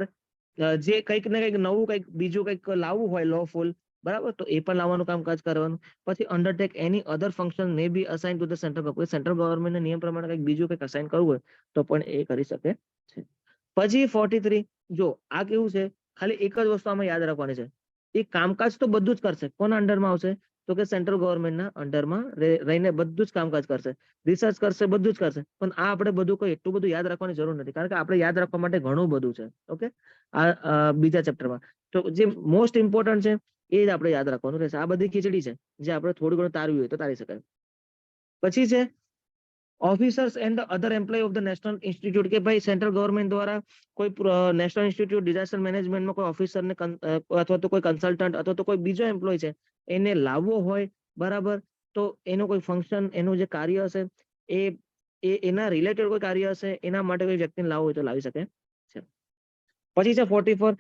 જે કંઈક ને કંઈક નવું કંઈક બીજું કંઈક લાવવું હોય lawful, બરાબર, તો એ પણ લાવવાનું કામકાજ કરવાનું. પછી undertake any other function may be assign to the central government, central ગવર્મેન્ટના નિયમ પ્રમાણે કંઈક બીજું કંઈક અસાઇન કરવું હોય તો પણ એ કરી શકે છે. પછી 43, જો આ કેવું છે, ખાલી એક જ વસ્તુ આમાં યાદ રાખવાની છે, એ કામકાજ તો બધું જ કરશે. કોના અંડરમાં આવશે? તો કે સેન્ટ્રલ ગવર્મેન્ટના અંડરમાં રહીને બધું જ કામકાજ કરશે, રિસર્ચ કરશે, બધું જ કરશે. પણ આ આપણે બધું કોઈ એટલું બધું યાદ રાખવાની જરૂર નથી, કારણ કે આપણે યાદ રાખવા માટે ઘણું બધું છે, ઓકે, આ બીજા ચેપ્ટરમાં. તો જે મોસ્ટ ઇમ્પોર્ટન્ટ છે એ જ આપણે યાદ રાખવાનું રહેશે. આ બધી ખીચડી છે જે આપણે થોડું ઘણું તારવી હોય તો તારી શકાય. પછી છે officers and the other employ of the national institute, કે ભાઈ સેન્ટ્રલ ગવર્મેન્ટ દ્વારા કોઈ નેશનલ ઇન્સ્ટિટ્યૂટ ડિઝાસ્ટર મેનેજમેન્ટમાં કોઈ ઓફિસરને અથવા તો કોઈ કન્સલ્ટન્ટ અથવા તો કોઈ બીજો એમ્પ્લોય છે એને લાવવો હોય, બરાબર, તો એનું કોઈ ફંક્શન, એનું જે કાર્ય હશે એના રિલેટેડ કોઈ કાર્ય હશે, એના માટે કોઈ વ્યક્તિને લાવવો હોય તો લાવી શકે છે. પછી છે 44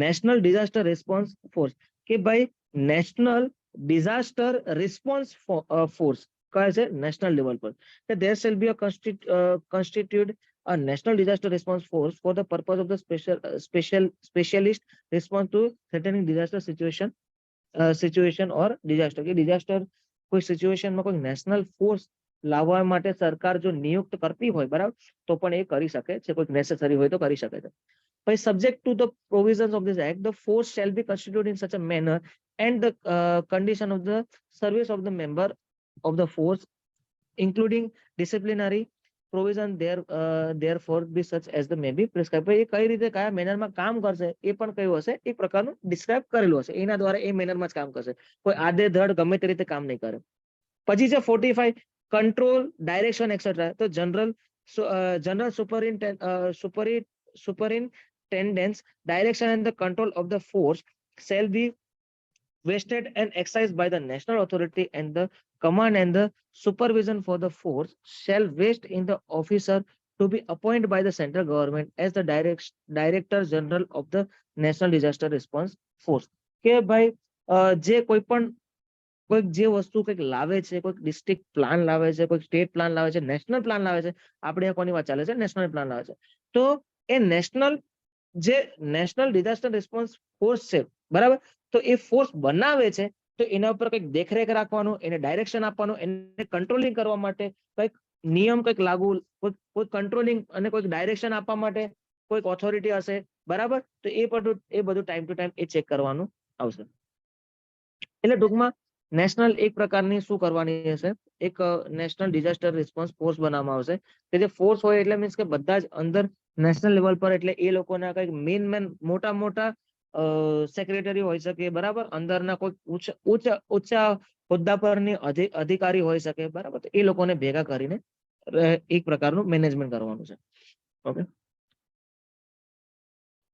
નેશનલ ડિઝાસ્ટર રિસ્પોન્સ ફોર્સ, કે ભાઈ નેશનલ ડિઝાસ્ટર રિસ્પોન્સ ફોર્સ કહે છે નેશનલ લેવલ પર, કે there shall be a constitute a national disaster response force for the purpose of the specialist response to threatening disaster situation or disaster, કે disaster કોઈ સિચ્યુએશનમાં કોઈ national force લાવવા માટે સરકાર જો નિયુક્ત કરતી હોય, બરાબર, તો પણ એ કરી શકે છે, કોઈ નેસેસરી હોય તો કરી શકે છે. પછી subject to the provisions of this act, the force shall be constituted in such a manner and the condition of the service of the member of the force including disciplinary provision there for be such as the may be prescribe. એ કઈ રીતે કયા મેનરમાં કામ કરશે એ પણ કયું હશે એક પ્રકારનું ડિસ્ક્રાઇબ કરેલું હશે, એના દ્વારા એ મેનરમાં જ કામ કરશે, કોઈ આડે ધડ ગમે તે રીતે કામ નહીં કરે. પછી છે 45 કંટ્રોલ ડાયરેક્શન એક્સેટ્રા. તો general superintendence direction and the control of the force shall be vested and exercised by the national authority, and the command and the supervision for the force shall vest in the officer to be appointed by the central government as the director general of the national disaster response force. કે ભાઈ જે કોઈ પણ કોઈક જે વસ્તુ કંઈક લાવે છે, કોઈક ડિસ્ટ્રિક્ટ પ્લાન લાવે છે, કોઈક સ્ટેટ પ્લાન લાવે છે, નેશનલ પ્લાન લાવે છે, આપણે કોની વાત ચાલે છે, નેશનલ પ્લાન લાવે છે, તો એ નેશનલ ડિઝાસ્ટર રિસ્પોન્સ ફોર્સ છે, બરાબર, તો એ ફોર્સ બનાવે છે, તો એના ઉપર કંઈક દેખરેખ રાખવાનું, એને ડાયરેક્શન આપવાનું, એને કંટ્રોલિંગ કરવા માટે કંઈક નિયમ કંઈક લાગુ, કોઈ કંટ્રોલિંગ અને કોઈક ડાયરેક્શન આપવા માટે કોઈક ઓથોરિટી હશે, બરાબર, તો એ બધું time to time A check કરવાનું આવશે. એટલે ટૂંકમાં નેશનલ એક પ્રકારની શું કરવાની હશે, એક નેશનલ ડિઝાસ્ટર રિસ્પોન્સ ફોર્સ બનાવવામાં આવશે, કે જે ફોર્સ હોય એટલે મીન્સ કે બધા જ અંદર નેશનલ લેવલ પર, એટલે એ લોકોના કંઈક મેન મોટા સેક્રેટરી હોઈ શકે, બરાબર, અંદરના કોઈ ઊંચા હોદ્દા પરની અધિકારી હોઈ શકે, બરાબર, તો એ લોકોને ભેગા કરીને એક પ્રકારનું મેનેજમેન્ટ કરવાનું છે. ઓકે.